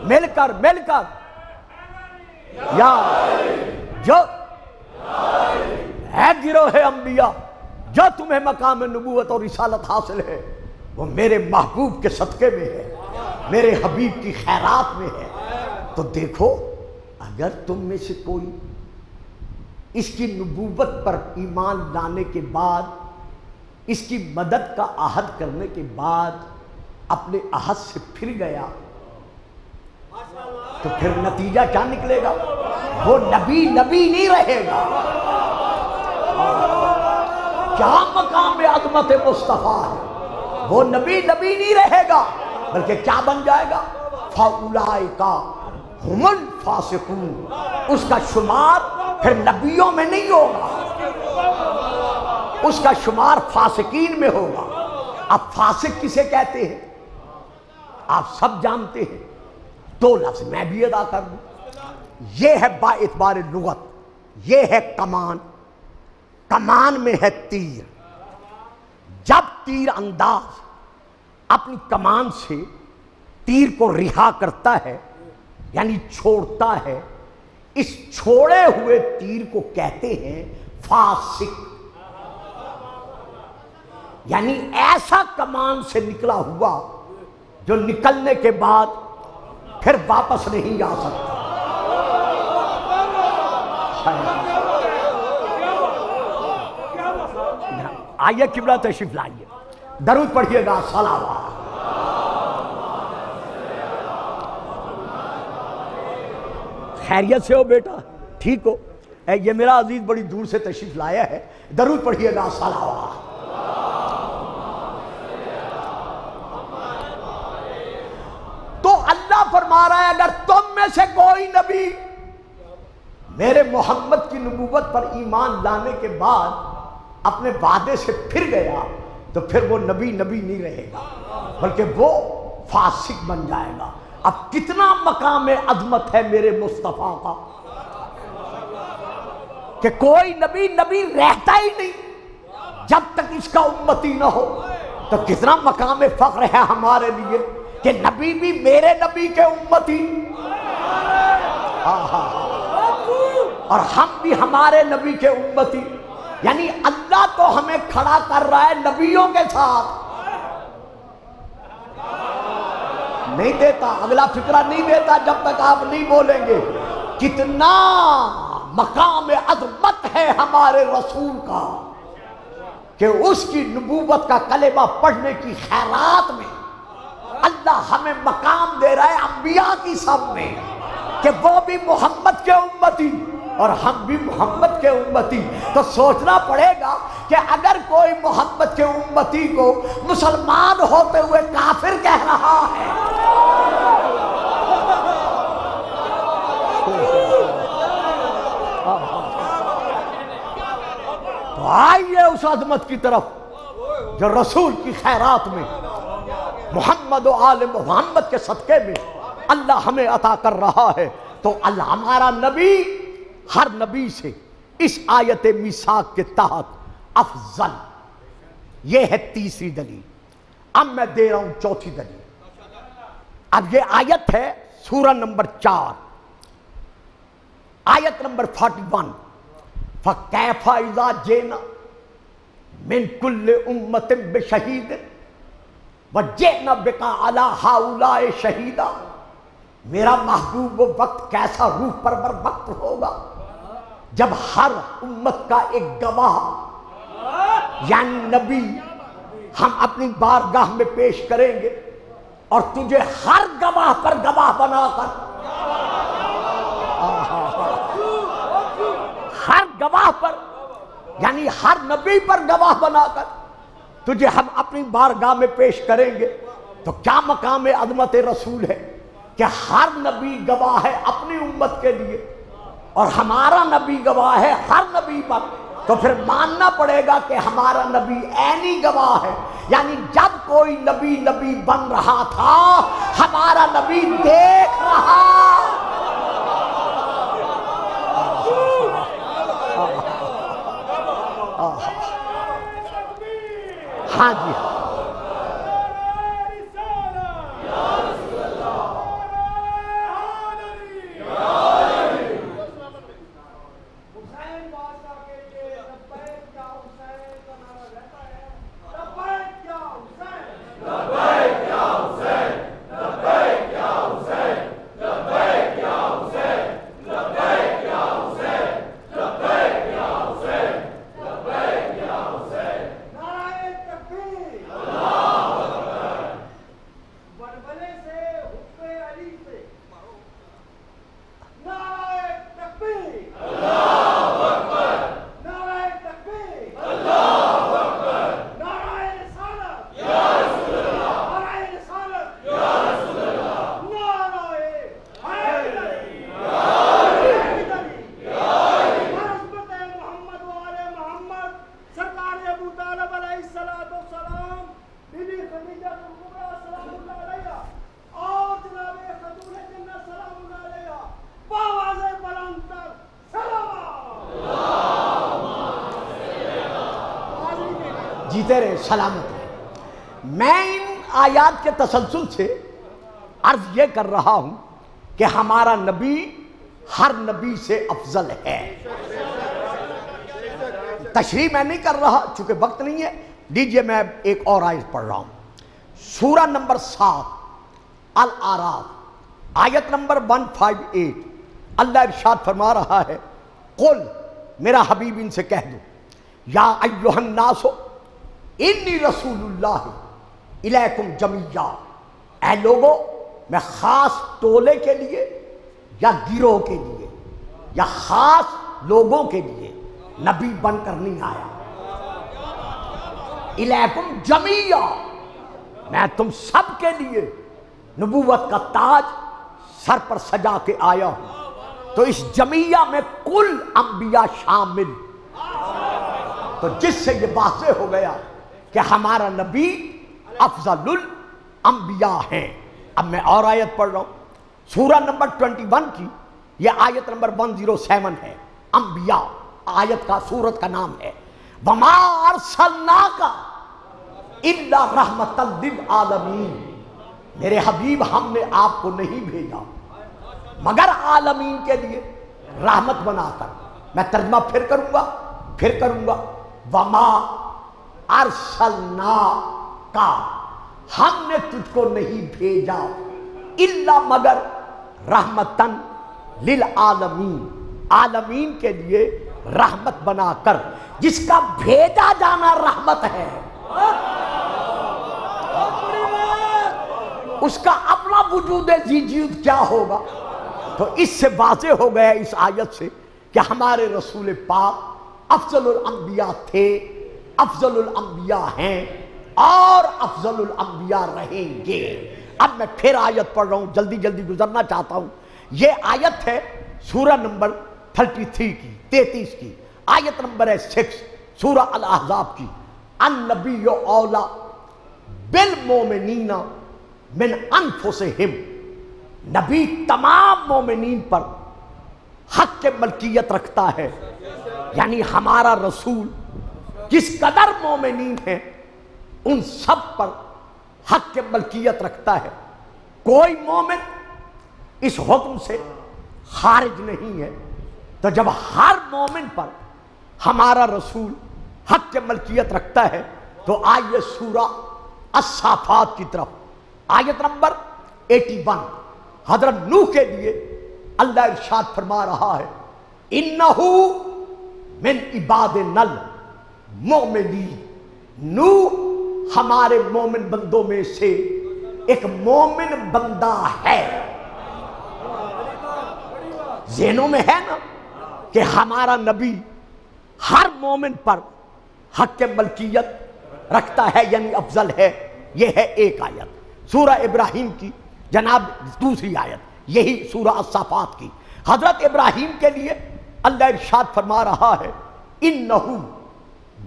مل کر یا جو ہے گروہ انبیاء، جو تمہیں مقام نبوت اور رسالت حاصل ہے وہ میرے محبوب کے صدقے میں ہے، میرے حبیب کی خیرات میں ہے۔ تو دیکھو، اگر تم میں سے کوئی اس کی نبوت پر ایمان لانے کے بعد، اس کی مدد کا عہد کرنے کے بعد اپنے عہد سے پھر گیا تو پھر نتیجہ کیا نکلے گا؟ وہ نبی نہیں رہے گا۔ کیا مقام عظمت مصطفیٰ ہے، وہ نبی نہیں رہے گا، بلکہ کیا بن جائے گا؟ فَأُولَئِكَ هُمُ الْفَاسِقُونَ۔ اس کا شمار پھر نبیوں میں نہیں ہوگا، اس کا شمار فاسقین میں ہوگا۔ اب فاسق کسے کہتے ہیں آپ سب جانتے ہیں، دو لفظ میں بھی ادا کر دوں۔ یہ ہے با اعتبار لغت، یہ ہے کمان۔ کمان میں ہے تیر۔ جب تیر انداز اپنی کمان سے تیر کو رہا کرتا ہے یعنی چھوڑتا ہے، اس چھوڑے ہوئے تیر کو کہتے ہیں فاسق۔ یعنی ایسا کمان سے نکلا ہوا جو نکلنے کے بعد پھر واپس نہیں آ سکتا۔ آئیے قبلہ تشریف لائیے، درود پڑھیے گا، صلوات۔ خیریت سے ہو بیٹا؟ ٹھیک ہو؟ یہ میرا عزیز بڑی دور سے تشریف لایا ہے، درود پڑھیے گا، صلوات۔ تو اللہ فرما رہا ہے اگر تم میں سے کوئی نبی میرے محمد کی نبوت پر ایمان لانے کے بعد اپنے وعدے سے پھر گیا تو پھر وہ نبی نہیں رہے گا، بلکہ وہ فاسق بن جائے گا۔ اب کتنا مقام عظمت ہے میرے مصطفیٰ کا کہ کوئی نبی رہتا ہی نہیں جب تک اس کا امتی نہ ہو۔ تو کتنا مقام فخر ہے ہمارے لیے کہ نبی بھی میرے نبی کے امتی، اور ہم بھی ہمارے نبی کے امتی۔ یعنی اللہ تو ہمیں کھڑا کر رہا ہے نبیوں کے ساتھ، نہیں دیتا اگلا فکرہ نہیں دیتا جب تک آپ نہیں بولیں گے۔ کتنا مقام عظمت ہے ہمارے رسول کا کہ اس کی نبوت کا کلمہ پڑھنے کی خیرات میں اللہ ہمیں مقام دے رہا ہے انبیاء کی سب میں کہ وہ بھی محمد کے امتی اور ہم بھی محمد کے امتی۔ تو سوچنا پڑے گا کہ اگر کوئی محمد کے امتی کو مسلمان ہوتے ہوئے کافر کہہ رہا ہے تو آئیے اس عظمت کی طرف جو رسول کی خیرات میں محمد و آل محمد کے صدقے میں اللہ ہمیں عطا کر رہا ہے۔ تو اللہ ہمارا نبی ہر نبی سے اس آیت میثاق کے تحت افضل، یہ ہے تیسری دلیل۔ اب میں دے رہا ہوں چوتھی دلیل۔ اب یہ آیت ہے سورہ نمبر 4، آیت نمبر 41۔ فَكَيْفَ إِذَا جِئْنَا مِنْ كُلِّ أُمَّةٍ بِشَهِيدٍ وَجِئْنَا بِكَ عَلَىٰ هَٰؤُلَاءِ شَهِيدًا۔ میرا محبوب وہ وقت کیسا روح پرور وقت ہوگا جب ہر امت کا ایک گواہ یعنی نبی ہم اپنی بارگاہ میں پیش کریں گے اور تجھے ہر گواہ پر گواہ بنا کر، ہر گواہ پر یعنی ہر نبی پر گواہ بنا کر تجھے ہم اپنی بارگاہ میں پیش کریں گے۔ تو کیا مقام عظمت رسول ہے کہ ہر نبی گواہ ہے اپنی امت کے لیے اور ہمارا نبی گواہ ہے ہر نبی پر، تو پھر ماننا پڑے گا کہ ہمارا نبی عینی گواہ ہے، یعنی جب کوئی نبی بن رہا تھا ہمارا نبی دیکھ رہا۔ ہاں جی جیتے رہے سلامت رہے۔ میں ان آیات کے تسلسل سے عرض یہ کر رہا ہوں کہ ہمارا نبی ہر نبی سے افضل ہے۔ تشریح میں نہیں کر رہا چونکہ وقت نہیں ہے، دیجئے میں ایک اور آیت پڑھ رہا ہوں۔ سورہ نمبر 7 الاعراف آیت نمبر 158 اللہ ارشاد فرما رہا ہے، قل میرا حبیب ان سے کہہ دو، یا ایھا الناس انی رسول اللہ الیکم جمیعا، اے لوگو میں خاص ٹولے کے لیے یا گروہ کے لیے یا خاص لوگوں کے لیے نبی بن کر نہیں آیا۔ الیکم جمیعا، میں تم سب کے لیے نبوت کا تاج سر پر سجا کے آیا ہوں۔ تو اس جمیعہ میں کل انبیاء شامل، تو جس سے یہ واضح ہو گیا کہ ہمارا نبی افضل الانبیاء ہیں۔ اب میں اور آیت پڑھ رہا ہوں، سورہ نمبر 21 کی یہ آیت نمبر 107 ہے، انبیاء آیت کا سورت کا نام ہے۔ وَمَا أَرْسَلْنَاكَ إِلَّا رَحْمَةً لِلْعَالَمِينَ، میرے حبیب ہم نے آپ کو نہیں بھیجا مگر عالمین کے لیے رحمت بنا کر۔ میں ترجمہ پھر کروں گا وَمَا أَرْسَلْنَاكَ، ہم نے تجھ کو نہیں بھیجا الا مگر رحمتاً للعالمین، عالمین کے لیے رحمت بنا کر، جس کا بھیجا جانا رحمت ہے، اس کا اپنا وجود ذیجیت کیا ہوگا؟ تو اس سے واضح ہو گیا اس آیت سے کہ ہمارے رسول پاک افضل الانبیاء تھے، افضل الانبیاء ہیں اور افضل الانبیاء رہیں گے۔ اب میں پھر آیت پڑھ رہا ہوں، جلدی گزرنا چاہتا ہوں۔ یہ آیت ہے سورہ نمبر 33 کی 33 کی، آیت نمبر ہے 6 سورہ الاحزاب کی۔ النبی اولا بالمومنین من انفسہم، نبی تمام مومنین پر حق کے ملکیت رکھتا ہے، یعنی ہمارا رسول جس قدر مومنین ہیں ان سب پر حق کے ملکیت رکھتا ہے، کوئی مومن اس حکم سے خارج نہیں ہے۔ تو جب ہر مومن پر ہمارا رسول حق کے ملکیت رکھتا ہے تو آئیے سورہ الصافات کی طرف، آیت نمبر 81۔ حضرت نوح کے لیے اللہ ارشاد فرما رہا ہے، انہو من عبادنا المؤمنین، نوح ہمارے مومن بندوں میں سے ایک مومن بندہ ہے۔ ذہنوں میں ہے نا کہ ہمارا نبی ہر مومن پر حق کے ملکیت رکھتا ہے، یعنی افضل ہے۔ یہ ہے ایک آیت سورہ ابراہیم کی، جناب دوسری آیت یہی سورہ الصافات کی۔ حضرت ابراہیم کے لیے اللہ ارشاد فرما رہا ہے انہو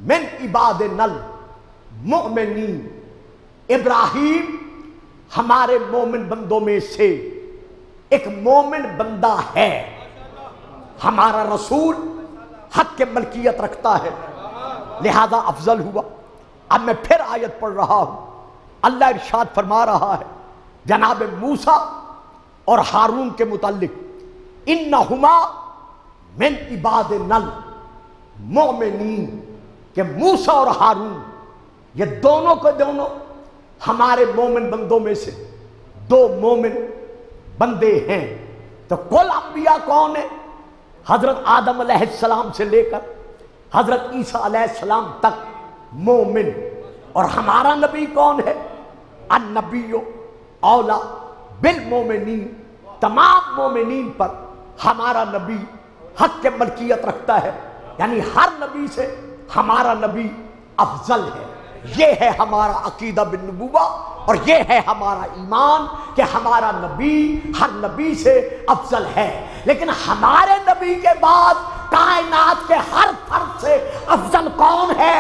من عبادنا المؤمنین، ابراہیم ہمارے مومن بندوں میں سے ایک مومن بندہ ہے۔ ہمارا رسول حق کے ملکیت رکھتا ہے لہذا افضل ہوا۔ اب میں پھر آیت پڑھ رہا ہوں، اللہ ارشاد فرما رہا ہے جناب موسیٰ اور ہارون کے متعلق انہما من عبادنا المؤمنین، کہ موسیٰ اور ہارون یہ دونوں کے دونوں ہمارے مومن بندوں میں سے دو مومن بندے ہیں۔ تو کل انبیاء کون ہیں؟ حضرت آدم علیہ السلام سے لے کر حضرت عیسیٰ علیہ السلام تک مومن۔ اور ہمارا نبی کون ہے؟ النبی اولا بالمومنین، تمام مومنین پر ہمارا نبی حق کے ملکیت رکھتا ہے، یعنی ہر نبی سے ہمارا نبی افضل ہے۔ یہ ہے ہمارا عقیدہ بالنبوہ اور یہ ہے ہمارا ایمان کہ ہمارا نبی ہر نبی سے افضل ہے۔ لیکن ہمارے نبی کے بعد کائنات کے ہر فرد سے افضل کون ہے؟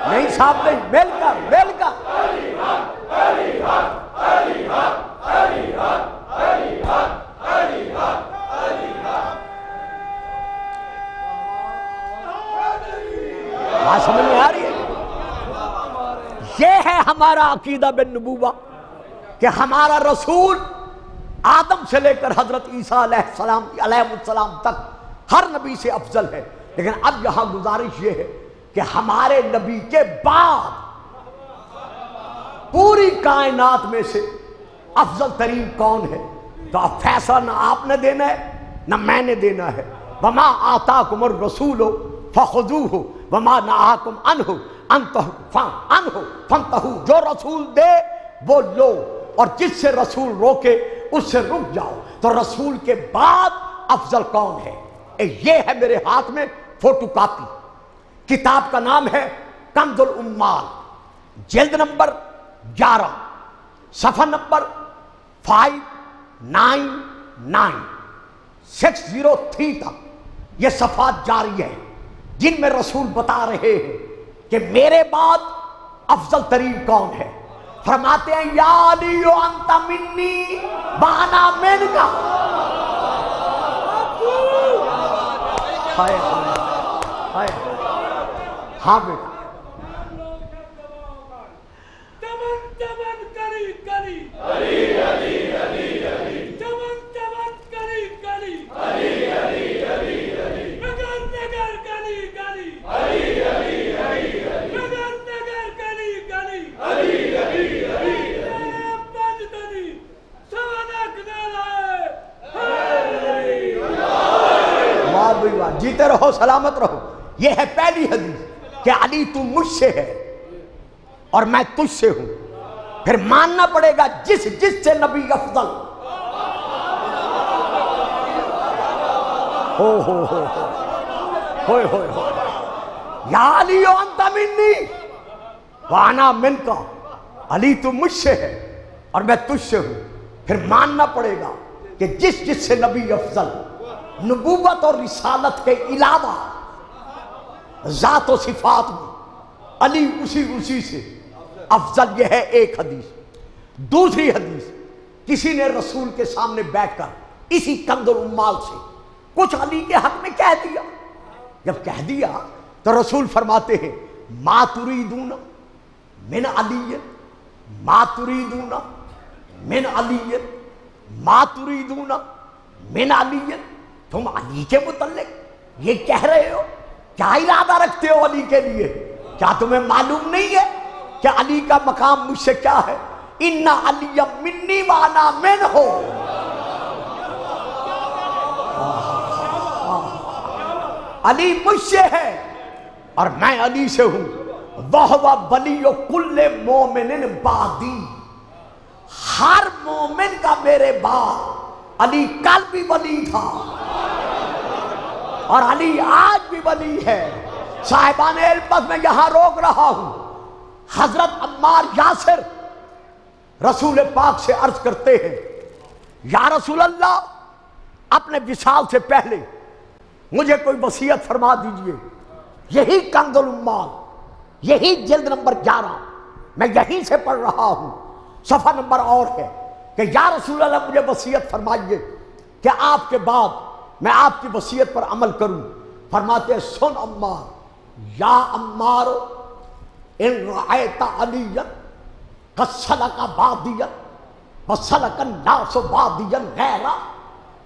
نہیں صاحب نہیں، مل کر بات سمجھ میں آ رہی ہے؟ یہ ہے ہمارا عقیدہ بالنبوہ کہ ہمارا رسول آدم سے لے کر حضرت عیسیٰ علیہ السلام تک ہر نبی سے افضل ہے۔ لیکن اب یہاں گزارش یہ ہے کہ ہمارے نبی کے بعد پوری کائنات میں سے افضل ترین کون ہے؟ تو اب فیصلہ نہ آپ نے دینا ہے نہ میں نے دینا ہے۔ وما آتاکم الرسول فخذوہ وما نہاکم عنہ فانتہوا، جو رسول دے وہ لو اور جس سے رسول روکے اس سے رک جاؤ۔ تو رسول کے بعد افضل کون ہے؟ یہ ہے میرے ہاتھ میں فوٹو کاپی، کتاب کا نام ہے کنز الاموال، جلد نمبر 11، صفحہ نمبر 599 603 تک یہ صفحات جاری ہے جن میں رسول بتا رہے ہیں کہ میرے بعد افضل ترین کون ہے۔ فرماتے ہیں یا علی انت منی وانا منک۔ ہاں بیٹا جیتے رہو سلامت رہو۔ یہ ہے پہلی حدیث کہ علی تو مجھ سے ہے اور میں تجھ سے ہوں۔ پھر ماننا پڑے گا جس سے نبی افضل ہوئے یا علی انت منی وانا منک، علی تو مجھ سے ہے اور میں تجھ سے ہوں۔ پھر ماننا پڑے گا کہ جس سے نبی افضل، نبوت اور رسالت کے علاوہ ذات و صفات میں علی اسی سے افضل۔ یہ ہے ایک حدیث۔ دوسری حدیث، کسی نے رسول کے سامنے بیٹھ کر اسی کنز الاموال سے کچھ علی کے حق میں کہہ دیا۔ جب کہہ دیا تو رسول فرماتے ہیں ما تریدون من علی، ما تریدون من علی، ما تریدون من علی۔ تم علی کے متعلق یہ کہہ رہے ہو، کیا ارادہ رکھتے ہو علی کے لیے؟ کیا تمہیں معلوم نہیں ہے کہ علی کا مقام مجھ سے کیا ہے؟ ان علی منی وانا منہ، علی مجھ سے ہے اور میں علی سے ہوں۔ وَهُوَ وَلِيُّ كُلِّ مُؤْمِنٍ بَعْدِي، ہر مومن کا میرے بعد علی کل بھی ولی تھا اور علی آج بھی ولی ہے۔ صاحبان علم میں یہاں روک رہا ہوں، حضرت عمار یاسر رسول پاک سے عرض کرتے ہیں یا رسول اللہ اپنے وصال سے پہلے مجھے کوئی وصیت فرما دیجئے۔ یہی کنز الاموال، یہی جلد نمبر 11 میں یہیں سے پڑھ رہا ہوں، صفحہ نمبر اور ہے کہ یا رسول اللہ مجھے وصیت فرمائیے کہ آپ کے بعد میں آپ کی وصیت پر عمل کروں۔ فرماتے ہیں سن عمار، یا عمار ان رأیت علیًا قد سلک وادیًا وسلک الناس وادیًا غیرہ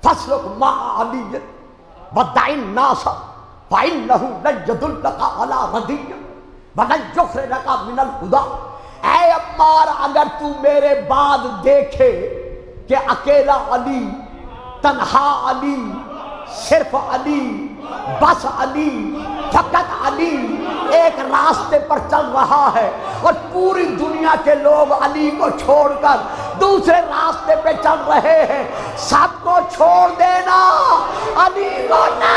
فاسلک مع علیٰ ودع الناس فإنہ لن یدلک علی ردی ولن یخرجک من الہدی۔ اے عمار اگر تو میرے بعد دیکھے کہ اکیلا علی، تنہا علی، صرف علی، بس علی، فقط علی ایک راستے پر چل رہا ہے اور پوری دنیا کے لوگ علی کو چھوڑ کر دوسرے راستے پہ چل رہے ہیں، سب کو چھوڑ دینا، علی کو نہ۔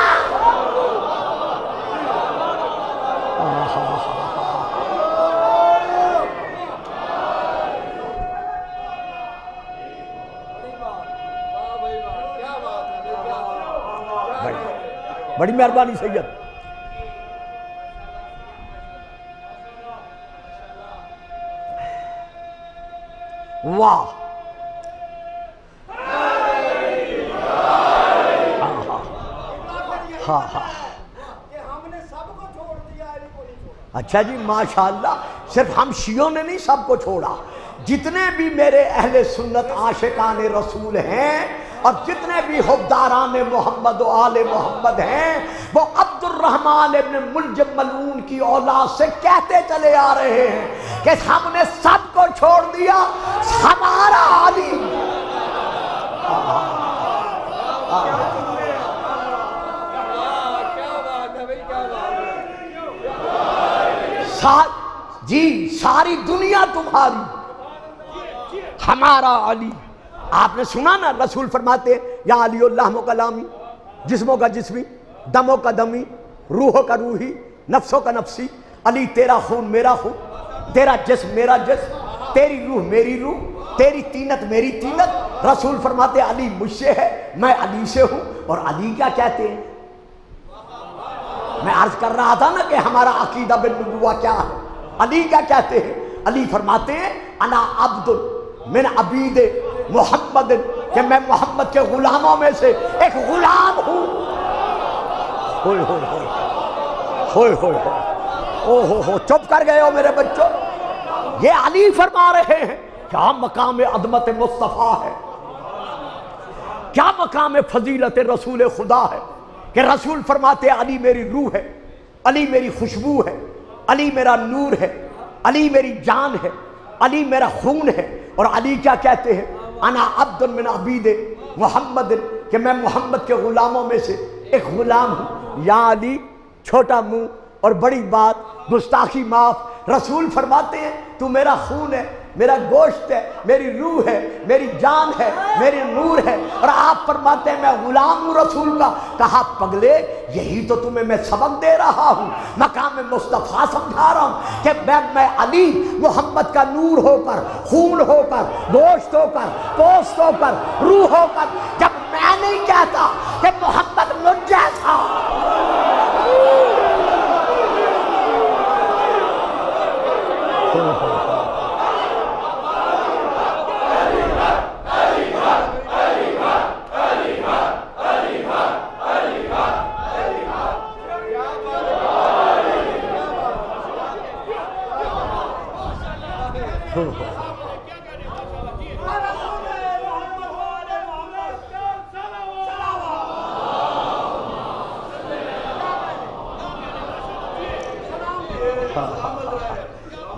بڑی مہربانی سید۔ واہ، ہاں ہاں، اچھا جی ماشاءاللہ، صرف ہم شیعوں نے نہیں سب کو چھوڑا، جتنے بھی میرے اہل سنت عاشقان رسول ہیں اور جتنے بھی حبداران محمد و آل محمد ہیں وہ عبد الرحمن ابن ملجم ملعون کی اولاد سے کہتے چلے آ رہے ہیں کہ ہم نے سب کو چھوڑ دیا، ہمارا علی۔ جی ساری دنیا تمہاری، ہمارا علی۔ آپ نے سنا نا رسول فرماتے ہیں یا علی اللہم کلامی، جسموں کا جسمی، دموں کا دمی، روحوں کا روحی، نفسوں کا نفسی، علی تیرا خون میرا خون، تیرا جسم میرا جسم، تیری روح میری روح، تیری تینت میری تینت۔ رسول فرماتے ہیں علی مجھ سے ہے، میں علی سے ہوں۔ اور علی کیا کہتے ہیں؟ میں عرض کر رہا تھا نا کہ ہمارا عقیدہ بالنبوہ کیا ہے۔ علی کیا کہتے ہیں؟ علی فرماتے ہیں انا عبد من عبید محمد، کہ میں محمد کے غلاموں میں سے ایک غلام ہوں۔ ہوئے ہوئے ہوئے ہوئے ہوئے ہوئے ہو چپ کر گئے ہو میرے بچوں۔ یہ علی فرما رہے ہیں کیا مقام عظمت مصطفیٰ ہے، کیا مقام فضیلت رسول خدا ہے کہ رسول فرماتے ہیں علی میری روح ہے، علی میری خوشبو ہے، علی میرا نور ہے، علی میری جان ہے، علی میرا خون ہے۔ اور علی کیا کہتے ہیں؟ انا عبد من عبید محمد، کہ میں محمد کے غلاموں میں سے ایک غلام ہوں۔ یا علی چھوٹا منہ اور بڑی بات، گستاخی معاف۔ رسول فرماتے ہیں تو میرا خون ہے، میرا گوشت ہے، میری روح ہے، میری جان ہے، میری نور ہے، اور آپ فرماتے ہیں میں غلام ہوں رسول کا۔ کہا پگلے یہی تو تمہیں میں سبق دے رہا ہوں، مقام مصطفیٰ سمجھا رہا ہوں کہ میں علی محمد کا نور ہو کر، خون ہو کر، گوشت ہو کر، پوست ہو کر، روح ہو کر، جب میں نہیں کہتا کہ محمد مجھ جیسا۔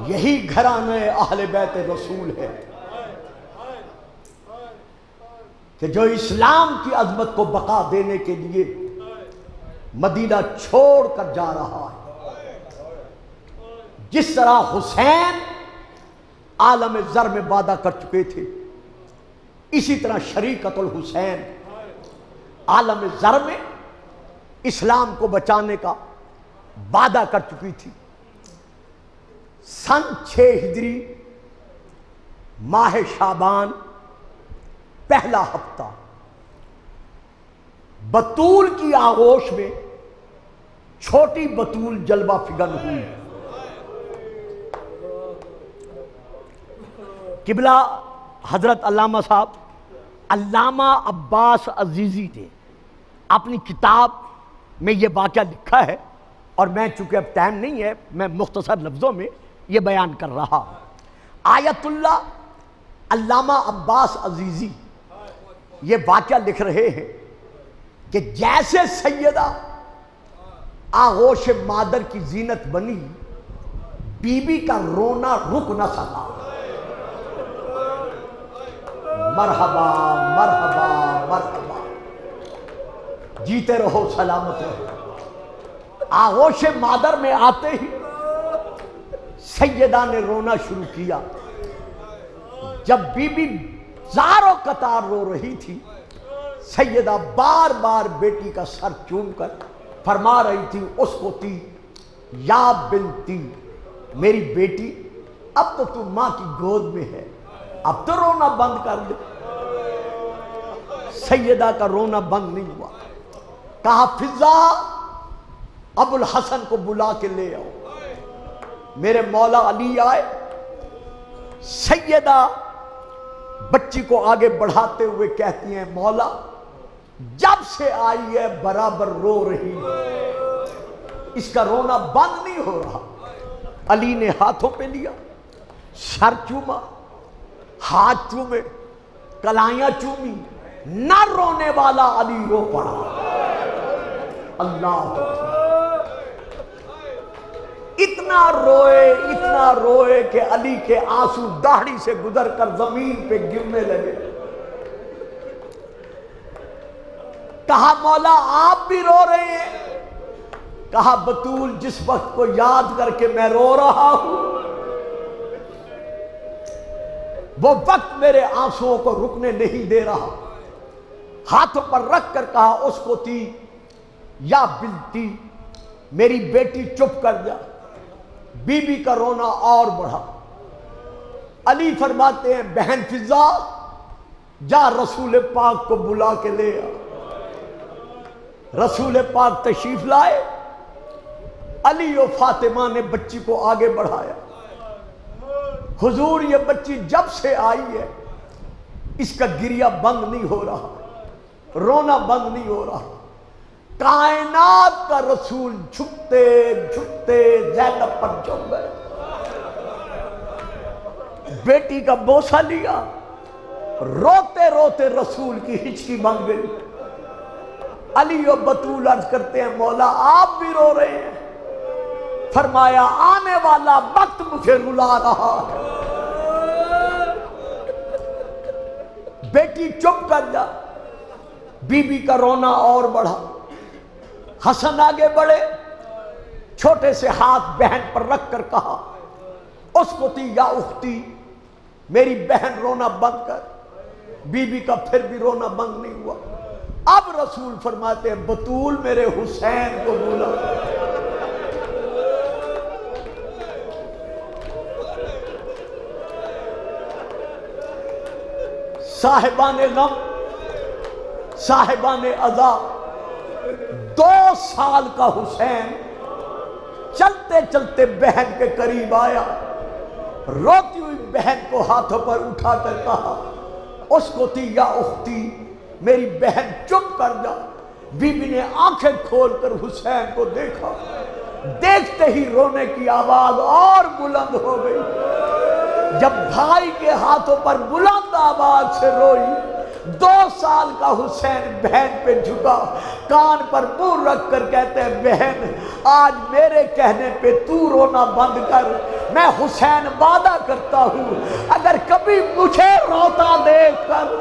یہی گھرانے اہل بیت رسول ہے کہ جو اسلام کی عظمت کو بقا دینے کے لیے مدینہ چھوڑ کر جا رہا ہے۔ جس طرح حسین عالم زر میں وعدہ کر چکے تھے، اسی طرح شریکت الحسین عالم زر میں اسلام کو بچانے کا وعدہ کر چکی تھی۔ سن 6 ہجری ماہ شعبان پہلا ہفتہ بطول کی آغوش میں چھوٹی بطول جلوہ فگن ہوئی۔ قبلہ حضرت علامہ صاحب علامہ عباس عزیزی نے اپنی کتاب میں یہ واقعہ لکھا ہے، اور میں چونکہ اب ٹائم نہیں ہے میں مختصر لفظوں میں یہ بیان کر رہا ہوں۔ آیت اللہ علامہ عباس عزیزی یہ واقعہ لکھ رہے ہیں کہ جیسے سیدہ آغوش مادر کی زینت بنی، بی بی کا رونا رک نہ سکا۔ مرحبا مرحبا مرحبا، جیتے رہو سلامت رہو۔ آغوش مادر میں آتے ہی سیدہ نے رونا شروع کیا۔ جب بی بی زار و قطار رو رہی تھی، سیدہ بار بار بیٹی کا سر چوم کر فرما رہی تھی، اس کو تھی یا بنتی، میری بیٹی اب تو ماں کی گود میں ہے، اب تو رونا بند کر دے۔ سیدہ کا رونا بند نہیں ہوا۔ کہا فضا ابو الحسن کو بلا کے لے آؤ۔ میرے مولا علی آئے، سیدہ بچی کو آگے بڑھاتے ہوئے کہتی ہیں مولا جب سے آئی ہے برابر رو رہی ہے، اس کا رونا بند نہیں ہو رہا۔ علی نے ہاتھوں پہ لیا، سر چوما، ہاتھ چومے، کلائیاں چومی، نہ رونے والا علی رو پڑا۔ اللہ اتنا روئے کہ علی کے آنسو داڑھی سے گزر کر زمین پہ گرنے لگے۔ کہا مولا آپ بھی رو رہے ہیں؟ کہا بطول جس وقت کو یاد کر کے میں رو رہا ہوں، وہ وقت میرے آنسوؤں کو رکنے نہیں دے رہا۔ ہاتھوں پر رکھ کر کہا اس کو تھی یا بنتی، میری بیٹی چپ کر جا۔ بی بی کا رونا اور بڑھا۔ علی فرماتے ہیں بہن فضا جا رسول پاک کو بلا کے لے آ۔ رسول پاک تشریف لائے، علی و فاطمہ نے بچی کو آگے بڑھایا۔ حضور یہ بچی جب سے آئی ہے اس کا گریہ بند نہیں ہو رہا، رونا بند نہیں ہو رہا۔ کائنات کا رسول جھکتے جھکتے زینب پر جھک گئے، بیٹی کا بوسہ لیا، روتے روتے رسول کی ہچکی بن گئی۔ علی و بطول عرض کرتے ہیں مولا آپ بھی رو رہے ہیں؟ فرمایا آنے والا وقت مجھے رلا رہا ہے۔ بیٹی چپ کر جا۔ بی بی کا رونا اور بڑھا۔ حسن آگے بڑھے، چھوٹے سے ہاتھ بہن پر رکھ کر کہا اس کو تھی یا اختی، میری بہن رونا بند کر۔ بی بی کا پھر بھی رونا بند نہیں ہوا۔ اب رسول فرماتے ہیں بطول میرے حسین کو بولا۔ صاحبان غم، صاحبان عزا، 2 سال کا حسین چلتے چلتے بہن کے قریب آیا، روتی ہوئی بہن کو ہاتھوں پر اٹھا کر کہا اس کو تھی یا اختی، میری بہن چپ کر جا۔ بی بی نے آنکھیں کھول کر حسین کو دیکھا، دیکھتے ہی رونے کی آواز اور بلند ہو گئی۔ جب بھائی کے ہاتھوں پر بلند آواز سے روئی، 2 سال کا حسین بہن پہ جھکا، کان پر منہ رکھ کر کہتے ہیں بہن آج میرے کہنے پہ تو رونا بند کر۔ میں حسین وعدہ کرتا ہوں اگر کبھی مجھے روتا دیکھ کر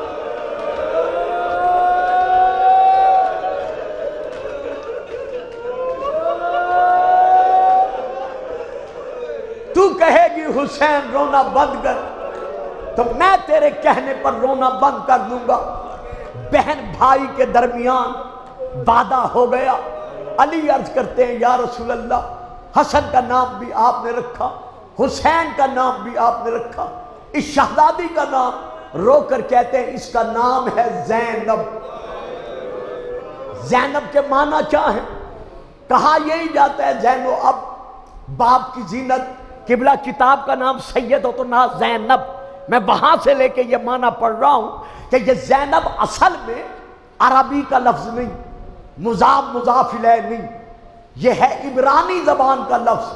تو کہے گی حسین رونا بند کر تو میں تیرے کہنے پر رونا بند کر دوں گا۔ بہن بھائی کے درمیان وعدہ ہو گیا۔ علی عرض کرتے ہیں یا رسول اللہ حسن کا نام بھی آپ نے رکھا، حسین کا نام بھی آپ نے رکھا، اس شہزادی کا نام رو کر کہتے ہیں اس کا نام ہے زینب۔ زینب کے معنی کیا ہے؟ کہا یہی جاتا ہے زینو اب باپ کی زینت، قبلہ کتاب کا نام سید ہو تو نہ زینب۔ میں وہاں سے لے کے یہ معنی پڑھ رہا ہوں کہ یہ زینب اصل میں عربی کا لفظ نہیں، مضاف مضاف الیہ نہیں، یہ ہے عبرانی زبان کا لفظ۔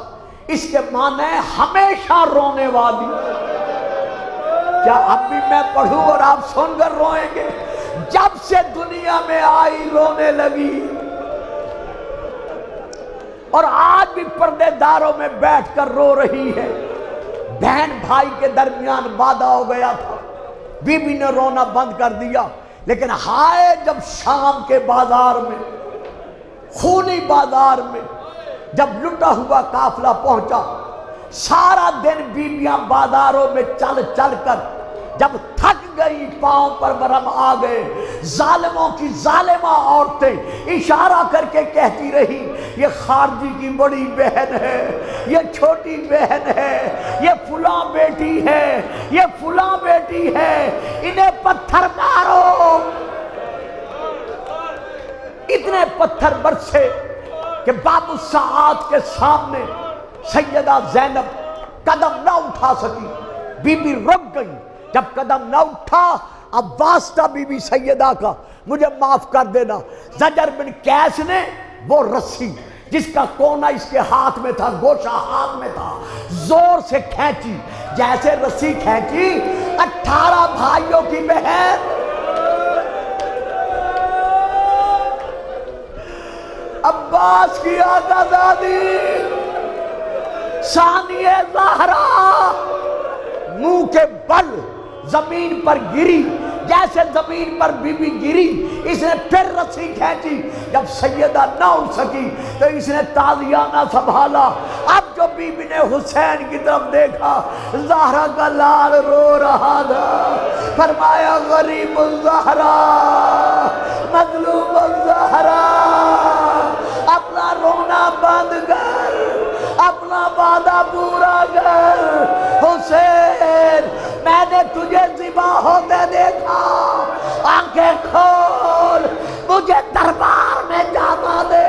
اس کے معنی ہے ہمیشہ رونے والی۔ کیا اب بھی میں پڑھوں اور آپ سن کر روئیں گے؟ جب سے دنیا میں آئی رونے لگی، اور آج بھی پردے داروں میں بیٹھ کر رو رہی ہے۔ بہن بھائی کے درمیان وعدہ ہو گیا تھا، بی بی نے رونا بند کر دیا، لیکن ہائے جب شام کے بازار میں، خونی بازار میں جب لٹا ہوا قافلہ پہنچا، سارا دن بیویاں بازاروں میں چل چل کر جب تھک گئی، پاؤں پر برہم آ گئے، ظالموں کی ظالمہ عورتیں اشارہ کر کے کہتی رہی یہ خارجی کی بڑی بہن ہے، یہ چھوٹی بہن ہے، یہ فلاں بیٹی ہے، یہ فلاں بیٹی ہے، انہیں پتھر مارو۔ اتنے پتھر برسے کہ باب الساعات کے سامنے سیدہ زینب قدم نہ اٹھا سکی۔ بی بی رک گئی، جب قدم نہ اٹھا اب واسطہ بی بی سیدہ کا مجھے معاف کر دینا۔ زجر بن قیس نے وہ رسی جس کا کونا اس کے ہاتھ میں تھا، گوشہ ہاتھ میں تھا، زور سے کھینچی، جیسے رسی کھینچی 18 بھائیوں کی بہن عباس کی آقا زادی ثانیہ زہرا منہ کے بل زمین پر گری، جیسے زمین پر بی بی گری اس نے پھر رسی کھینچی۔ جب سیدہ نہ اٹھ سکی تو اس نے تازیانہ سنبھالا۔ اب جو بی بی نے حسین کی طرف دیکھا، زہرا کا لال رو رہا تھا، فرمایا غریب الزہرا، مظلوم الزہرا، اپنا رونا بند کر، اپنا وعدہ پورا کر۔ حسین میں نے تجھے ذبح ہوتے دیکھا، آنکھیں کھول، مجھے دربار میں جانا دے۔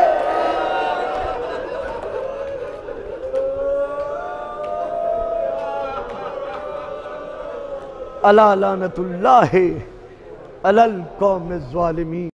الا لعنت اللہ علی القوم الظالمین۔